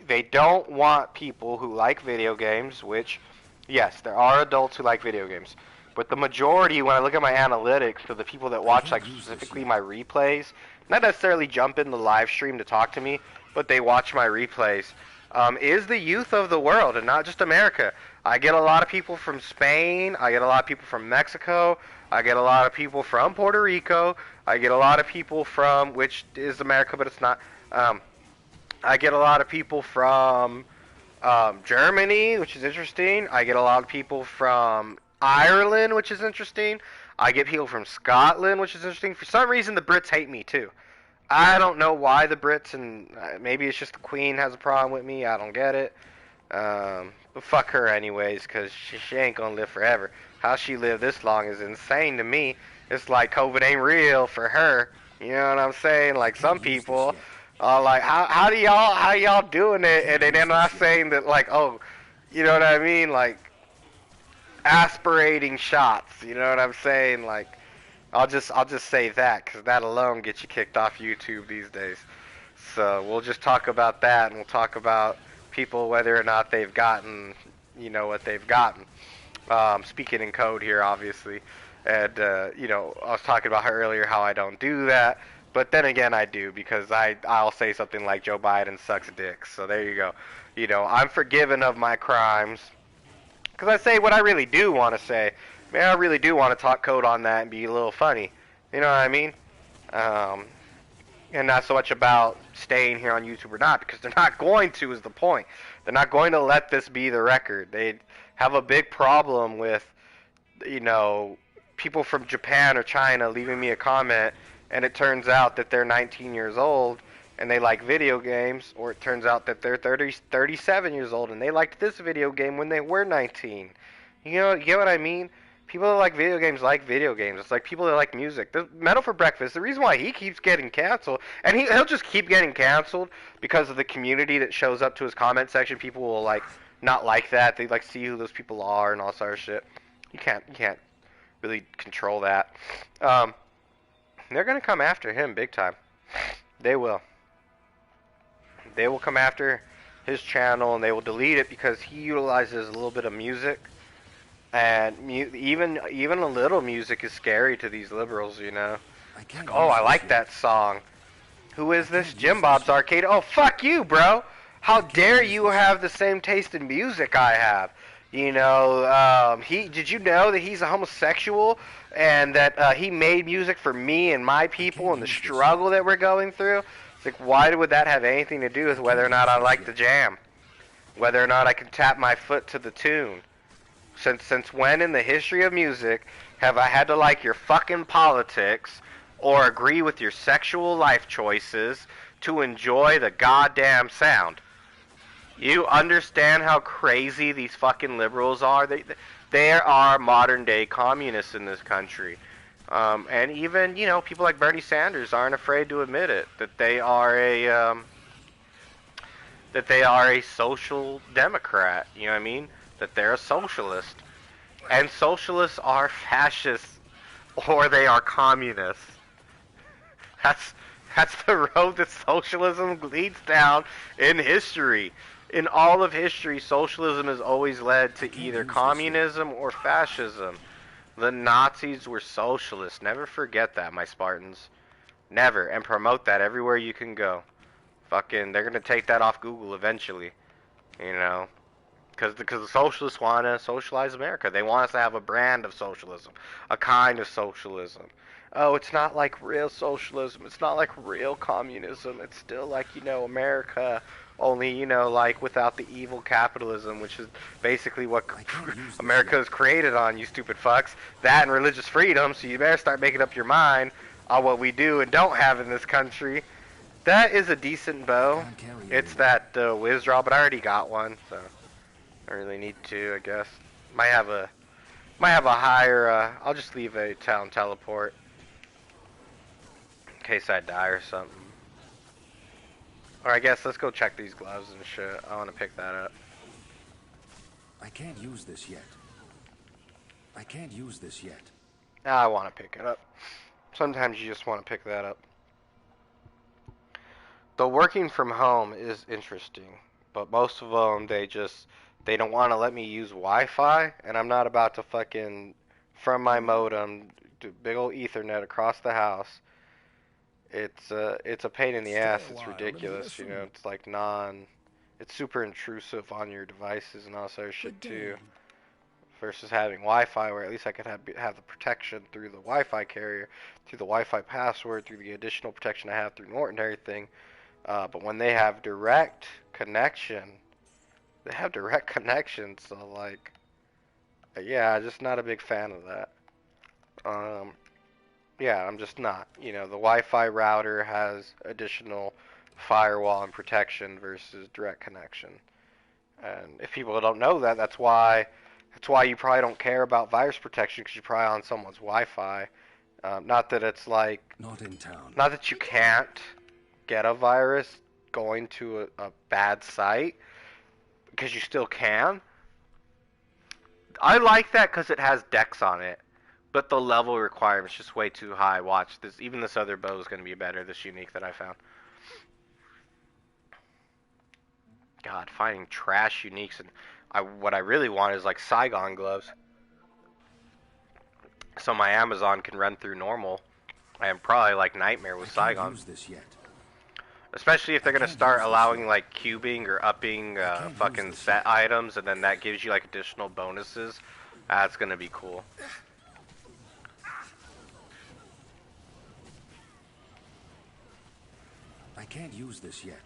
they don't want people who like video games, which, yes, there are adults who like video games. But the majority, when I look at my analytics, of the people that watch, like, specifically my replays, not necessarily jump in the live stream to talk to me, but they watch my replays, is the youth of the world, and not just America. I get a lot of people from Spain, I get a lot of people from Mexico, I get a lot of people from Puerto Rico, I get a lot of people from, which is America, but it's not, I get a lot of people from Germany, which is interesting. I get a lot of people from Ireland, which is interesting. I get people from Scotland, which is interesting. For some reason, the Brits hate me, too. I don't know why the Brits, and maybe it's just the Queen has a problem with me. I don't get it. But fuck her anyways, because she ain't going to live forever. How she lived this long is insane to me. It's like COVID ain't real for her. You know what I'm saying? Like, some people are like, how y'all doing it? And they're not saying that, like, oh, you know what I mean? Like, aspirating shots, you know what I'm saying? Like, I'll just say that, because that alone gets you kicked off YouTube these days. So we'll just talk about that, and we'll talk about people, whether or not they've gotten, you know, what they've gotten. Speaking in code here, obviously. And, you know, I was talking about her earlier, how I don't do that. But then again, I do, because I'll say something like Joe Biden sucks dicks. So there you go. You know, I'm forgiven of my crimes. Because I say what I really do want to say. Man, I really do want to talk code on that and be a little funny. You know what I mean? And not so much about staying here on YouTube or not, because they're not going to, is the point. They're not going to let this be the record. They have a big problem with, you know, people from Japan or China leaving me a comment, and it turns out that they're 19 years old and they like video games, or it turns out that they're 37 years old and they liked this video game when they were 19. You know, you get what I mean? People that like video games like video games. It's like people that like music. The Metal for Breakfast, the reason why he keeps getting canceled, and he'll just keep getting canceled because of the community that shows up to his comment section. People will, like, not like that. They, like, see who those people are and all sort of shit. You can't really control that. They're going to come after him big time. They will. They will come after his channel, and they will delete it because he utilizes a little bit of music. And even a little music is scary to these liberals, you know. Oh, I like that song. Who is this? JimBob'sArcade. Oh, fuck you, bro. How dare you have the same taste in music I have? You know, did you know that he's a homosexual and that he made music for me and my people and the struggle that we're going through? It's like, why would that have anything to do with whether or not I like the jam? Whether or not I can tap my foot to the tune? Since when in the history of music have I had to like your fucking politics or agree with your sexual life choices to enjoy the goddamn sound? You understand how crazy these fucking liberals are? They are modern day communists in this country. And even, you know, people like Bernie Sanders aren't afraid to admit it, that they are a social democrat, you know what I mean? That they're a socialist. And socialists are fascists, or they are communists. That's the road that socialism leads down in history. In all of history, socialism has always led to either communism or fascism. The Nazis were socialists. Never forget that, my Spartans. Never. And promote that everywhere you can go. Fucking, they're going to take that off Google eventually. You know? Because the socialists want to socialize America. They want us to have a brand of socialism. A kind of socialism. Oh, it's not like real socialism. It's not like real communism. It's still like, you know, America Only, you know, like without the evil capitalism, which is basically what America is created on, you stupid fucks. That and religious freedom, so you better start making up your mind on what we do and don't have in this country. That is a decent bow. It's that whiz draw, but I already got one, so I really need to, I guess. Might have a higher, I'll just leave a town teleport in case I die or something. Or I guess let's go check these gloves and shit. I want to pick that up. I can't use this yet. I can't use this yet. I want to pick it up. Sometimes you just want to pick that up. The working from home is interesting, but most of them, they don't want to let me use Wi-Fi, and I'm not about to fucking, from my modem, do big old Ethernet across the house. It's a pain in the ass. It's ridiculous, you know. It's like it's super intrusive on your devices and all that sort of shit too. Versus having Wi-Fi, where at least I could have the protection through the Wi-Fi carrier, through the Wi-Fi password, through the additional protection I have through Norton and everything. But when they have direct connection, so like, yeah, just not a big fan of that. Yeah, I'm just not. You know, the Wi-Fi router has additional firewall and protection versus direct connection. And if people don't know that, that's why you probably don't care about virus protection, because you're probably on someone's Wi-Fi. Not that it's like, not in town. Not that you can't get a virus going to a bad site, because you still can. I like that because it has dex on it. But the level requirement's just way too high. Watch this. Even this other bow is going to be better. This unique that I found. God, finding trash uniques, and what I really want is like Saigon gloves. So my Amazon can run through normal. And probably like Nightmare with Saigon. Use this yet. Especially if they're going to start allowing like cubing or upping fucking set items, and then that gives you like additional bonuses. That's going to be cool. I can't use this yet.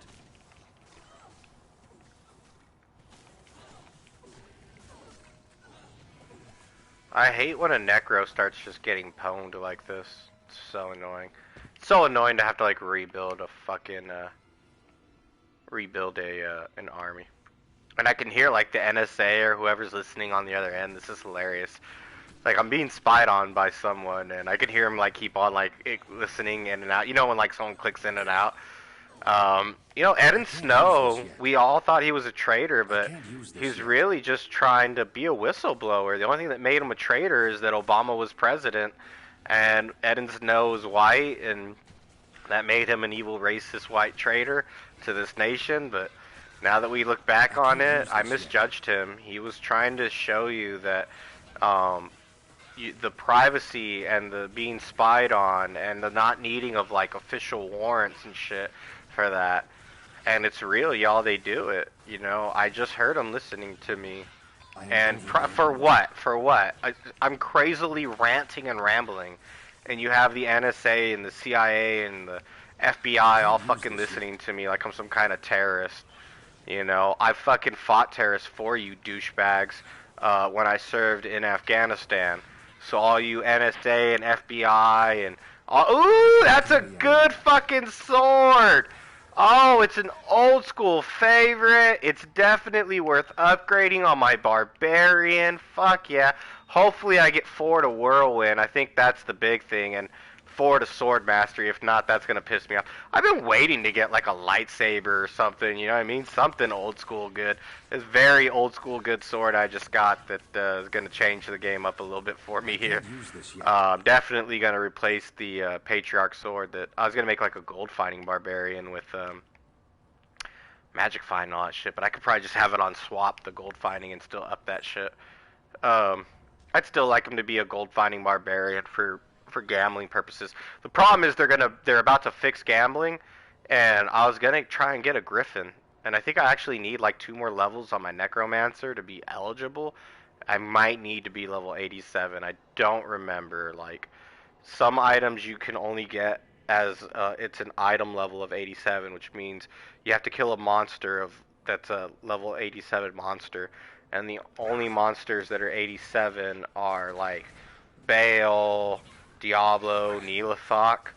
I hate when a Necro starts just getting pwned like this. It's so annoying. It's so annoying to have to like rebuild a fucking an army. And I can hear like the NSA or whoever's listening on the other end. This is hilarious. Like, I'm being spied on by someone, and I can hear him like keep on like listening in and out. You know when like someone clicks in and out. You know, Eden Snow, we all thought he was a traitor, but he's really just trying to be a whistleblower. The only thing that made him a traitor is that Obama was president, and Eden Snow is white, and that made him an evil, racist, white traitor to this nation. But now that we look back on it, I misjudged him. He was trying to show you that the privacy and the being spied on and the not needing of like official warrants and shit for that, and it's real, y'all. They do it, you know. I just heard them listening to me, and for what? I'm crazily ranting and rambling, and you have the NSA and the CIA and the FBI all fucking listening to me like I'm some kind of terrorist. You know, I fucking fought terrorists for you douchebags when I served in Afghanistan. So all you NSA and FBI and ooh, that's a good fucking sword. Oh, it's an old school favorite. It's definitely worth upgrading on my barbarian. Fuck yeah. Hopefully I get 4 to whirlwind. I think that's the big thing. And 4 to sword mastery. If not, that's going to piss me off. I've been waiting to get like a lightsaber or something. You know what I mean? Something old school good. This very old school good sword I just got that is going to change the game up a little bit for me here. I'm definitely going to replace the Patriarch sword that I was going to make like a gold fighting barbarian with magic fighting and all that shit. But I could probably just have it on swap, the gold fighting, and still up that shit. I'd still like him to be a gold fighting barbarian for gambling purposes. The problem is they're about to fix gambling, and I was gonna try and get a Griffin, and I think I actually need like 2 more levels on my Necromancer to be eligible. I might need to be level 87. I don't remember. Like, some items you can only get as it's an item level of 87, which means you have to kill a monster that's a level 87 monster, and the only monsters that are 87 are like Baal, Diablo, Neelathok,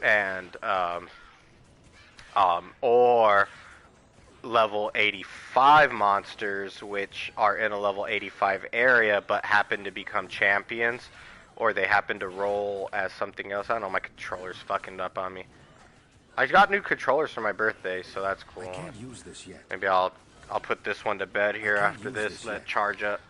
and or level 85 monsters, which are in a level 85 area but happen to become champions, or they happen to roll as something else. I don't know, my controller's fucking up on me. I got new controllers for my birthday, so that's cool. I can't use this yet. Maybe I'll put this one to bed here after this, let it charge up.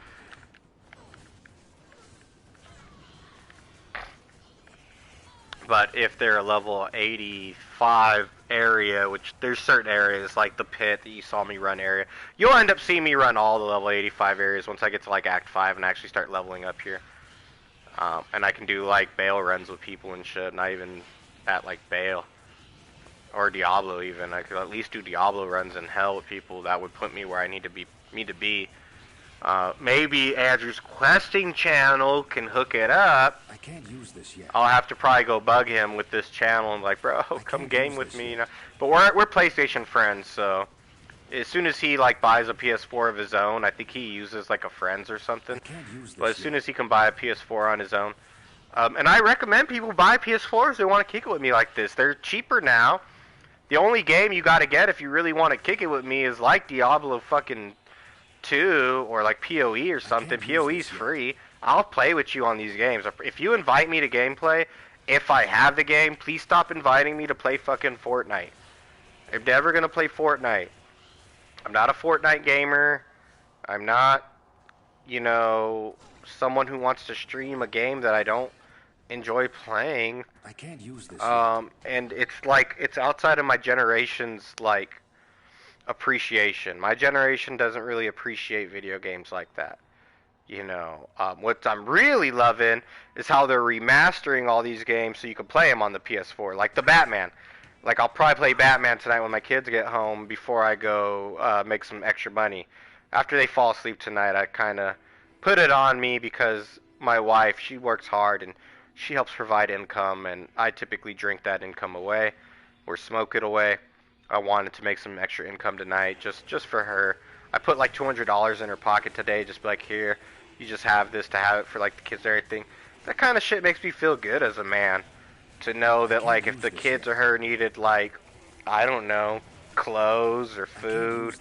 But if they're a level 85 area, which there's certain areas like the pit that you saw me run area, you'll end up seeing me run all the level 85 areas once I get to like Act 5 and actually start leveling up here. And I can do like Baal runs with people and shit, not even at like Baal. Or Diablo even. I could at least do Diablo runs in hell with people. That would put me where I need to be. Maybe Andrew's questing channel can hook it up. I can't use this yet. I'll have to probably go bug him with this channel and like, bro, come game with me, you know. But we're PlayStation friends, so as soon as he like buys a PS4 of his own, I think he uses like a friend's or something. But as soon as he can buy a PS4 on his own, and I recommend people buy PS4s if they want to kick it with me like this. They're cheaper now. The only game you gotta get if you really want to kick it with me is like Diablo fucking 2 or like PoE or something. PoE's free. I'll play with you on these games. If you invite me to gameplay, if I have the game, please stop inviting me to play fucking Fortnite. I'm never gonna play Fortnite. I'm not a Fortnite gamer. I'm not, you know, someone who wants to stream a game that I don't enjoy playing. I can't use this. And it's like it's outside of my generation's like appreciation. My generation doesn't really appreciate video games like that. You know, what I'm really loving is how they're remastering all these games so you can play them on the PS4, like the Batman. Like I'll probably play Batman tonight when my kids get home before I go make some extra money. After they fall asleep tonight, I kind of put it on me because my wife, she works hard and she helps provide income, and I typically drink that income away or smoke it away. I wanted to make some extra income tonight just for her. I put like $200 in her pocket today, just be like, here, you just have this to have it for like the kids and everything. That kind of shit makes me feel good as a man. To know that like if the kids or her needed like, I don't know, clothes or food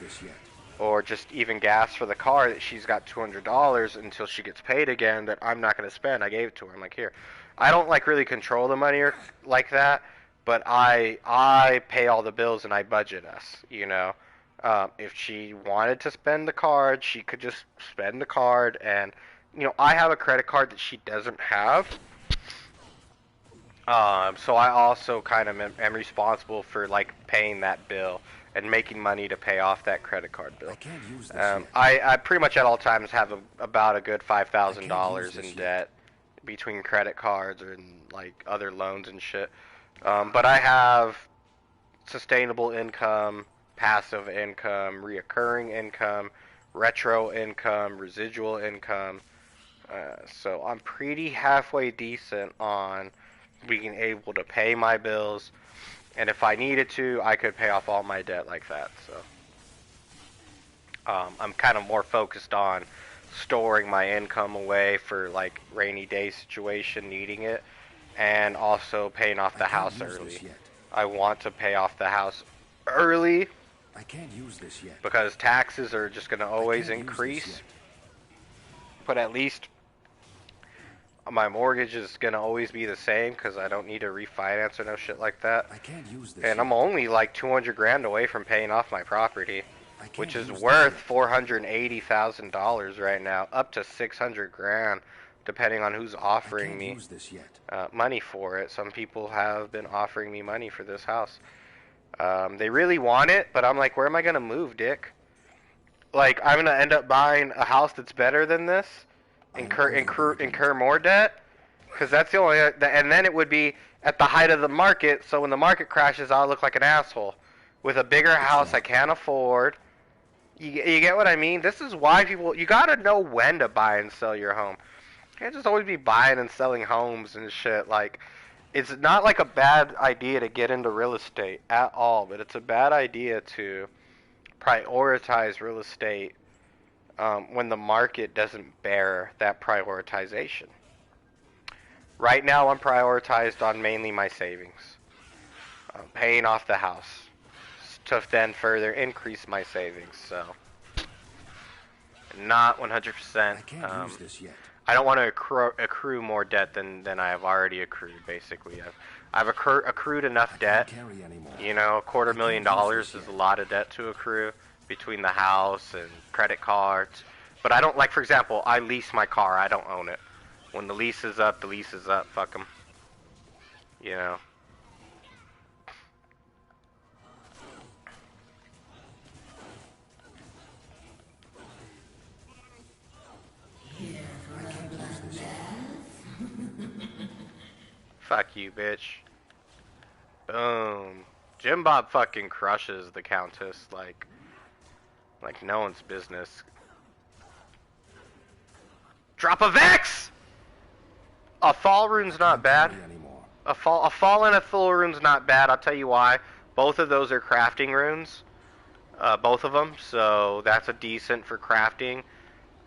or just even gas for the car, that she's got $200 until she gets paid again that I'm not going to spend. I gave it to her. I'm like, here. I don't like really control the money or like that, but I pay all the bills and I budget us, you know. If she wanted to spend the card, she could just spend the card, and you know, I have a credit card that she doesn't have. So I also kind of am responsible for like paying that bill and making money to pay off that credit card bill. I can't use this I pretty much at all times have about a good $5,000 in debt between credit cards and like other loans and shit. But I have sustainable income, passive income, reoccurring income, retro income, residual income. So I'm pretty halfway decent on being able to pay my bills, and if I needed to, I could pay off all my debt like that. So I'm kind of more focused on storing my income away for like rainy day situation, needing it, and also paying off the house early. I want to pay off the house early. I can't use this yet because taxes are just going to always increase. But at least my mortgage is going to always be the same because I don't need to refinance or no shit like that. I can't use this and yet. I'm only like 200 grand away from paying off my property, which is worth $480,000 right now, up to 600 grand, depending on who's offering me money for it. Some people have been offering me money for this house. They really want it, but I'm like, where am I going to move, dick? Like, I'm going to end up buying a house that's better than this, incur more debt, because that's the only, and then it would be at the height of the market, so when the market crashes, I'll look like an asshole. With a bigger house I can't afford. You get what I mean? This is why people, you got to know when to buy and sell your home. You can't just always be buying and selling homes and shit. Like, it's not like a bad idea to get into real estate at all, but it's a bad idea to prioritize real estate when the market doesn't bear that prioritization. Right now, I'm prioritized on mainly my savings, paying off the house, to then further increase my savings. So, not 100%. I can't use this yet. I don't want to accrue more debt than I have already accrued. Basically, I've accrued enough debt. Carry anymore. You know, $250,000 is a lot of debt to accrue between the house and credit cards. But I don't, like, for example, I lease my car. I don't own it. When the lease is up, the lease is up. Fuck them. You know. Fuck you, bitch. Boom. Jim Bob fucking crushes the Countess like no one's business. Drop a Vex! A fall rune's not bad. A fall and a full rune's not bad. I'll tell you why. Both of those are crafting runes. Both of them. So that's a decent for crafting.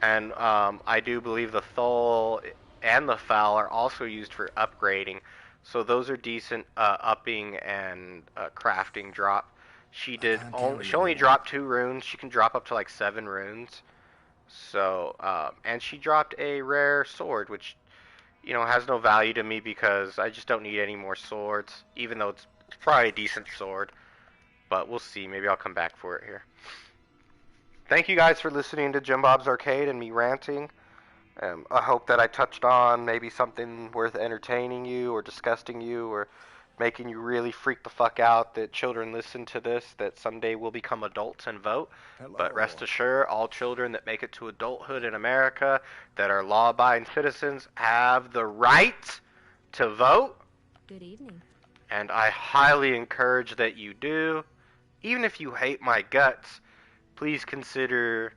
And I do believe the Thul and the Foul are also used for upgrading. So those are decent upping and crafting drop. She only dropped 2 runes. She can drop up to like 7 runes. So and she dropped a rare sword, which has no value to me because I just don't need any more swords. Even though it's probably a decent sword, but we'll see. Maybe I'll come back for it here. Thank you guys for listening to JimBob'sArcade and me ranting. I hope that I touched on maybe something worth entertaining you or disgusting you or making you really freak the fuck out that children listen to this, that someday will become adults and vote. Hello. But rest assured, all children that make it to adulthood in America that are law-abiding citizens have the right to vote. Good evening. And I highly encourage that you do. Even if you hate my guts, please consider...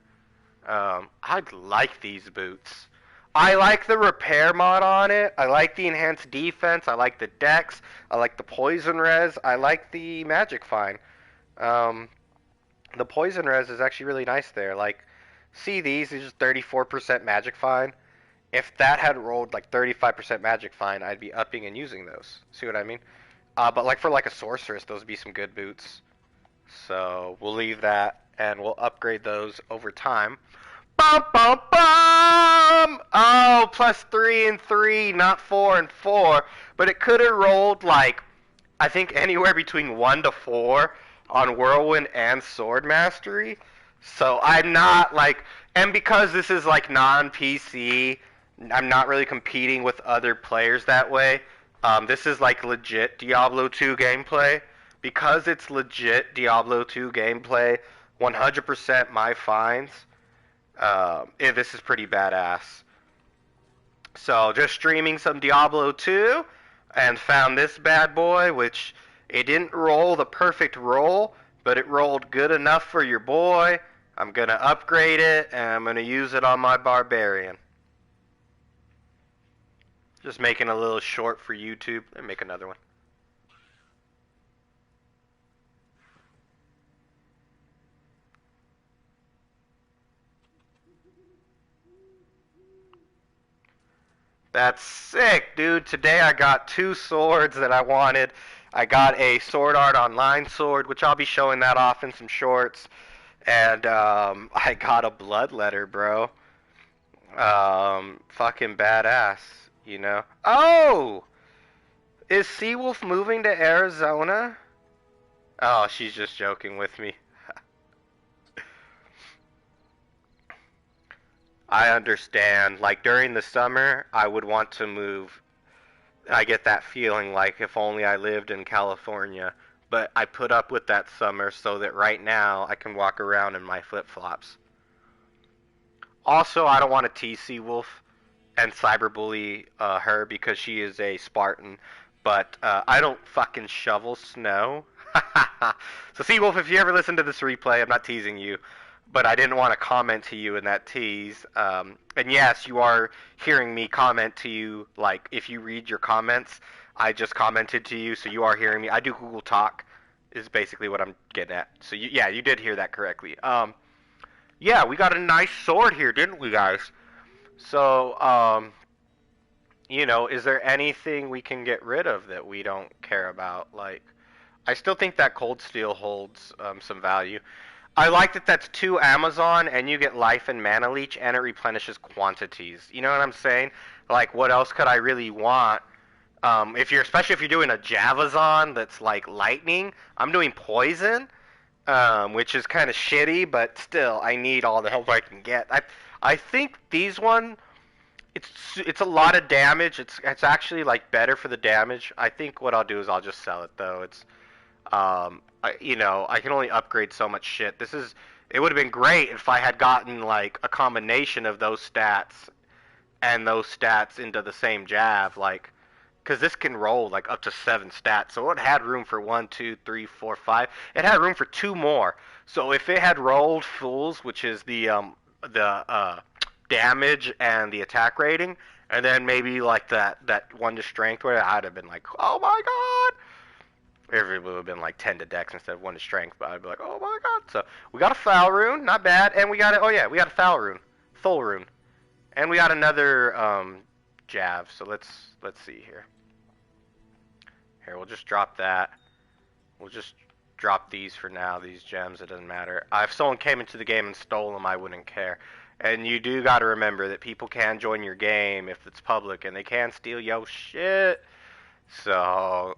I like these boots. I like the repair mod on it. I like the enhanced defense. I like the dex. I like the poison res. I like the magic fine. The poison res is actually really nice there. Like, see these is just 34% magic fine. If that had rolled like 35% magic fine, I'd be upping and using those. See what I mean? But like for like a sorceress, those would be some good boots. So we'll leave that and we'll upgrade those over time. Bum, bum, bum! Oh, plus 3 and 3, not 4 and 4. But it could have rolled, like, I think anywhere between 1 to 4 on Whirlwind and Sword Mastery. So I'm not, like, and because this is, like, non-PC, I'm not really competing with other players that way. This is, like, legit Diablo 2 gameplay. Because it's legit Diablo 2 gameplay, 100% my finds. This is pretty badass. So just streaming some Diablo 2 and found this bad boy, which it didn't roll the perfect roll, but it rolled good enough for your boy. I'm going to upgrade it and I'm going to use it on my barbarian. Just making a little short for YouTube. Let me make another one. That's sick, dude. Today I got 2 swords that I wanted. I got a Sword Art Online sword, which I'll be showing that off in some shorts. And I got a Bloodletter, bro. Fucking badass, you know. Oh! Is Seawolf moving to Arizona? Oh, she's just joking with me. I understand. Like, during the summer, I would want to move. I get that feeling like if only I lived in California. But I put up with that summer so that right now I can walk around in my flip-flops. Also, I don't want to tease Seawolf and cyberbully her because she is a Spartan. But I don't fucking shovel snow. So Seawolf, if you ever listen to this replay, I'm not teasing you. But I didn't want to comment to you in that tease. And yes, you are hearing me comment to you. Like, if you read your comments, I just commented to you, so you are hearing me. I do Google Talk, is basically what I'm getting at. So yeah, you did hear that correctly. Yeah, we got a nice sword here, didn't we, guys? So, you know, is there anything we can get rid of that we don't care about? Like, I still think that cold steel holds some value. I like that that's 2 Amazon, and you get life and mana leech, and it replenishes quantities. You know what I'm saying? Like, what else could I really want? Especially if you're doing a Javazon that's like lightning, I'm doing poison, which is kind of shitty, but still, I need all the help I can get. I think these one, it's a lot of damage. It's actually like better for the damage. I think what I'll do is I'll just sell it though. You know, I can only upgrade so much shit. It would have been great if I had gotten like a combination of those stats and those stats into the same Jav, like. Because this can roll like up to 7 stats, so it had room for 1, 2, 3, 4, 5. It had room for 2 more. So if it had rolled fools, which is the damage and the attack rating, and then maybe like that 1 to strength, where I'd have been like, oh my god. It would have been like 10 to dex instead of 1 to strength, but I'd be like, oh my god. So we got a foul rune, not bad, and we got it. Oh yeah, we got a foul rune, full rune, and we got another Jav. So let's see here. Here, we'll just drop that. We'll just drop these for now, these gems. It doesn't matter. If someone came into the game and stole them, I wouldn't care. And you do got to remember that people can join your game if it's public, and they can steal your shit. So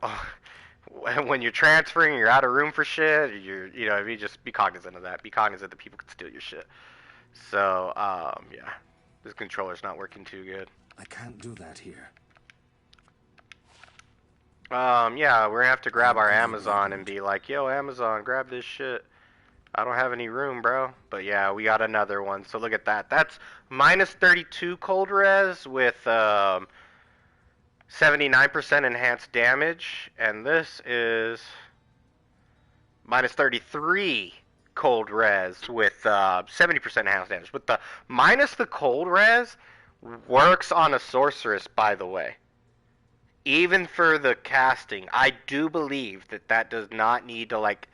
when you're transferring, you're out of room for shit. You know, you just be cognizant of that. Be cognizant that people can steal your shit. So yeah, this controller's not working too good. I can't do that here. Yeah, we're gonna have to grab our Amazon and be like, yo, Amazon, grab this shit. I don't have any room, bro. But yeah, we got another one. So look at that. That's minus 32 cold res with 79% enhanced damage. And this is minus 33 cold res with 70% enhanced damage. But the minus the cold res works on a sorceress, by the way. Even for the casting, I do believe that does not need to like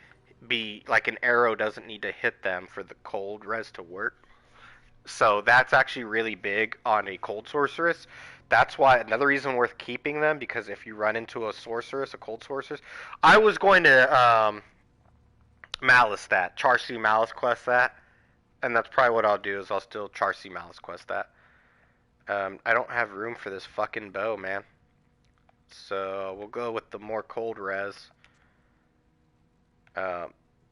be like an arrow doesn't need to hit them for the cold res to work. So that's actually really big on a cold sorceress. That's why another reason worth keeping them, because if you run into a sorceress, a cold sorceress, I was going to Malice that, Charcy Malice quest that, and that's probably what I'll do is I'll still Charcy Malice quest that. I don't have room for this fucking bow, man. So we'll go with the more cold res.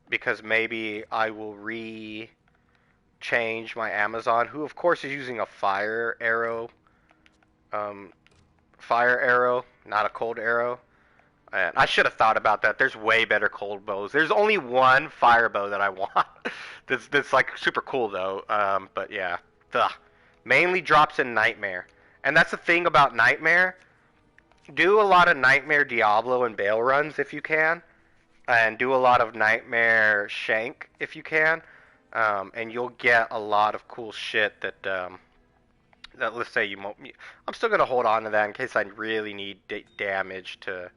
Because maybe I will change my Amazon, who of course is using a fire arrow. Fire arrow, not a cold arrow. And I should have thought about that. There's way better cold bows. There's only one fire bow that I want. that's like super cool though. But yeah, mainly drops in Nightmare. And that's the thing about Nightmare. Do a lot of Nightmare Diablo and Bale runs if you can, and do a lot of Nightmare Shank if you can, and you'll get a lot of cool shit that let's say you won't. I'm still gonna hold on to that in case I really need damage to,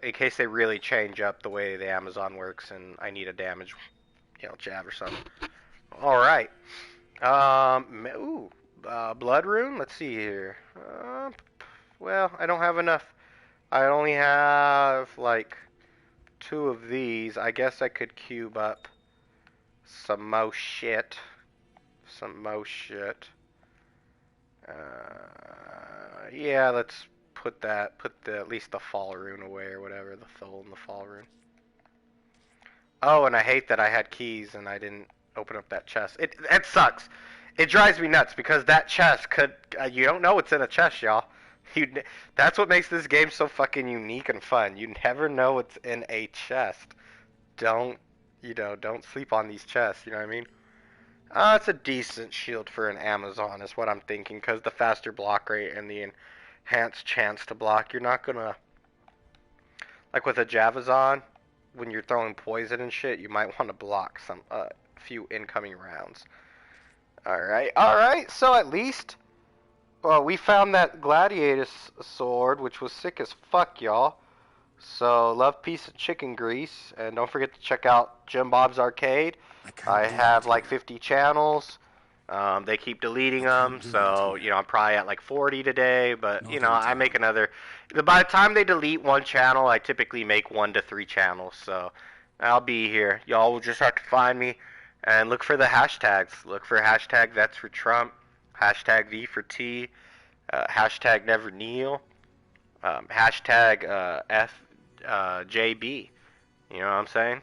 in case they really change up the way the Amazon works and I need a damage, jab or something. All right. Blood rune. Let's see here. Well, I don't have enough. I only have, like, 2 of these. I guess I could cube up some more shit. Yeah, let's put at least the fall rune away or whatever, the Thol and the fall rune. Oh, and I hate that I had keys and I didn't open up that chest. It sucks. It drives me nuts because that chest could, you don't know what's in a chest, y'all. That's what makes this game so fucking unique and fun. You never know what's in a chest. Don't sleep on these chests, you know what I mean? It's a decent shield for an Amazon is what I'm thinking, because the faster block rate and the enhanced chance to block, you're not gonna, like with a Javazon, when you're throwing poison and shit, you might want to block a few incoming rounds. Alright, so at least Well, we found that gladiator sword, which was sick as fuck, y'all. So, love, peace, and chicken grease. And don't forget to check out JimBob'sArcade. I have like 50 channels. They keep deleting them, so, you know, I'm probably at like 40 today. But, you know, I make another... By the time they delete one channel, I typically make 1 to 3 channels. So, I'll be here. Y'all will just have to find me and look for the hashtags. Look for hashtag that's for Trump, hashtag V for T, hashtag NEVERKNEEL, hashtag FJB. You know what I'm saying?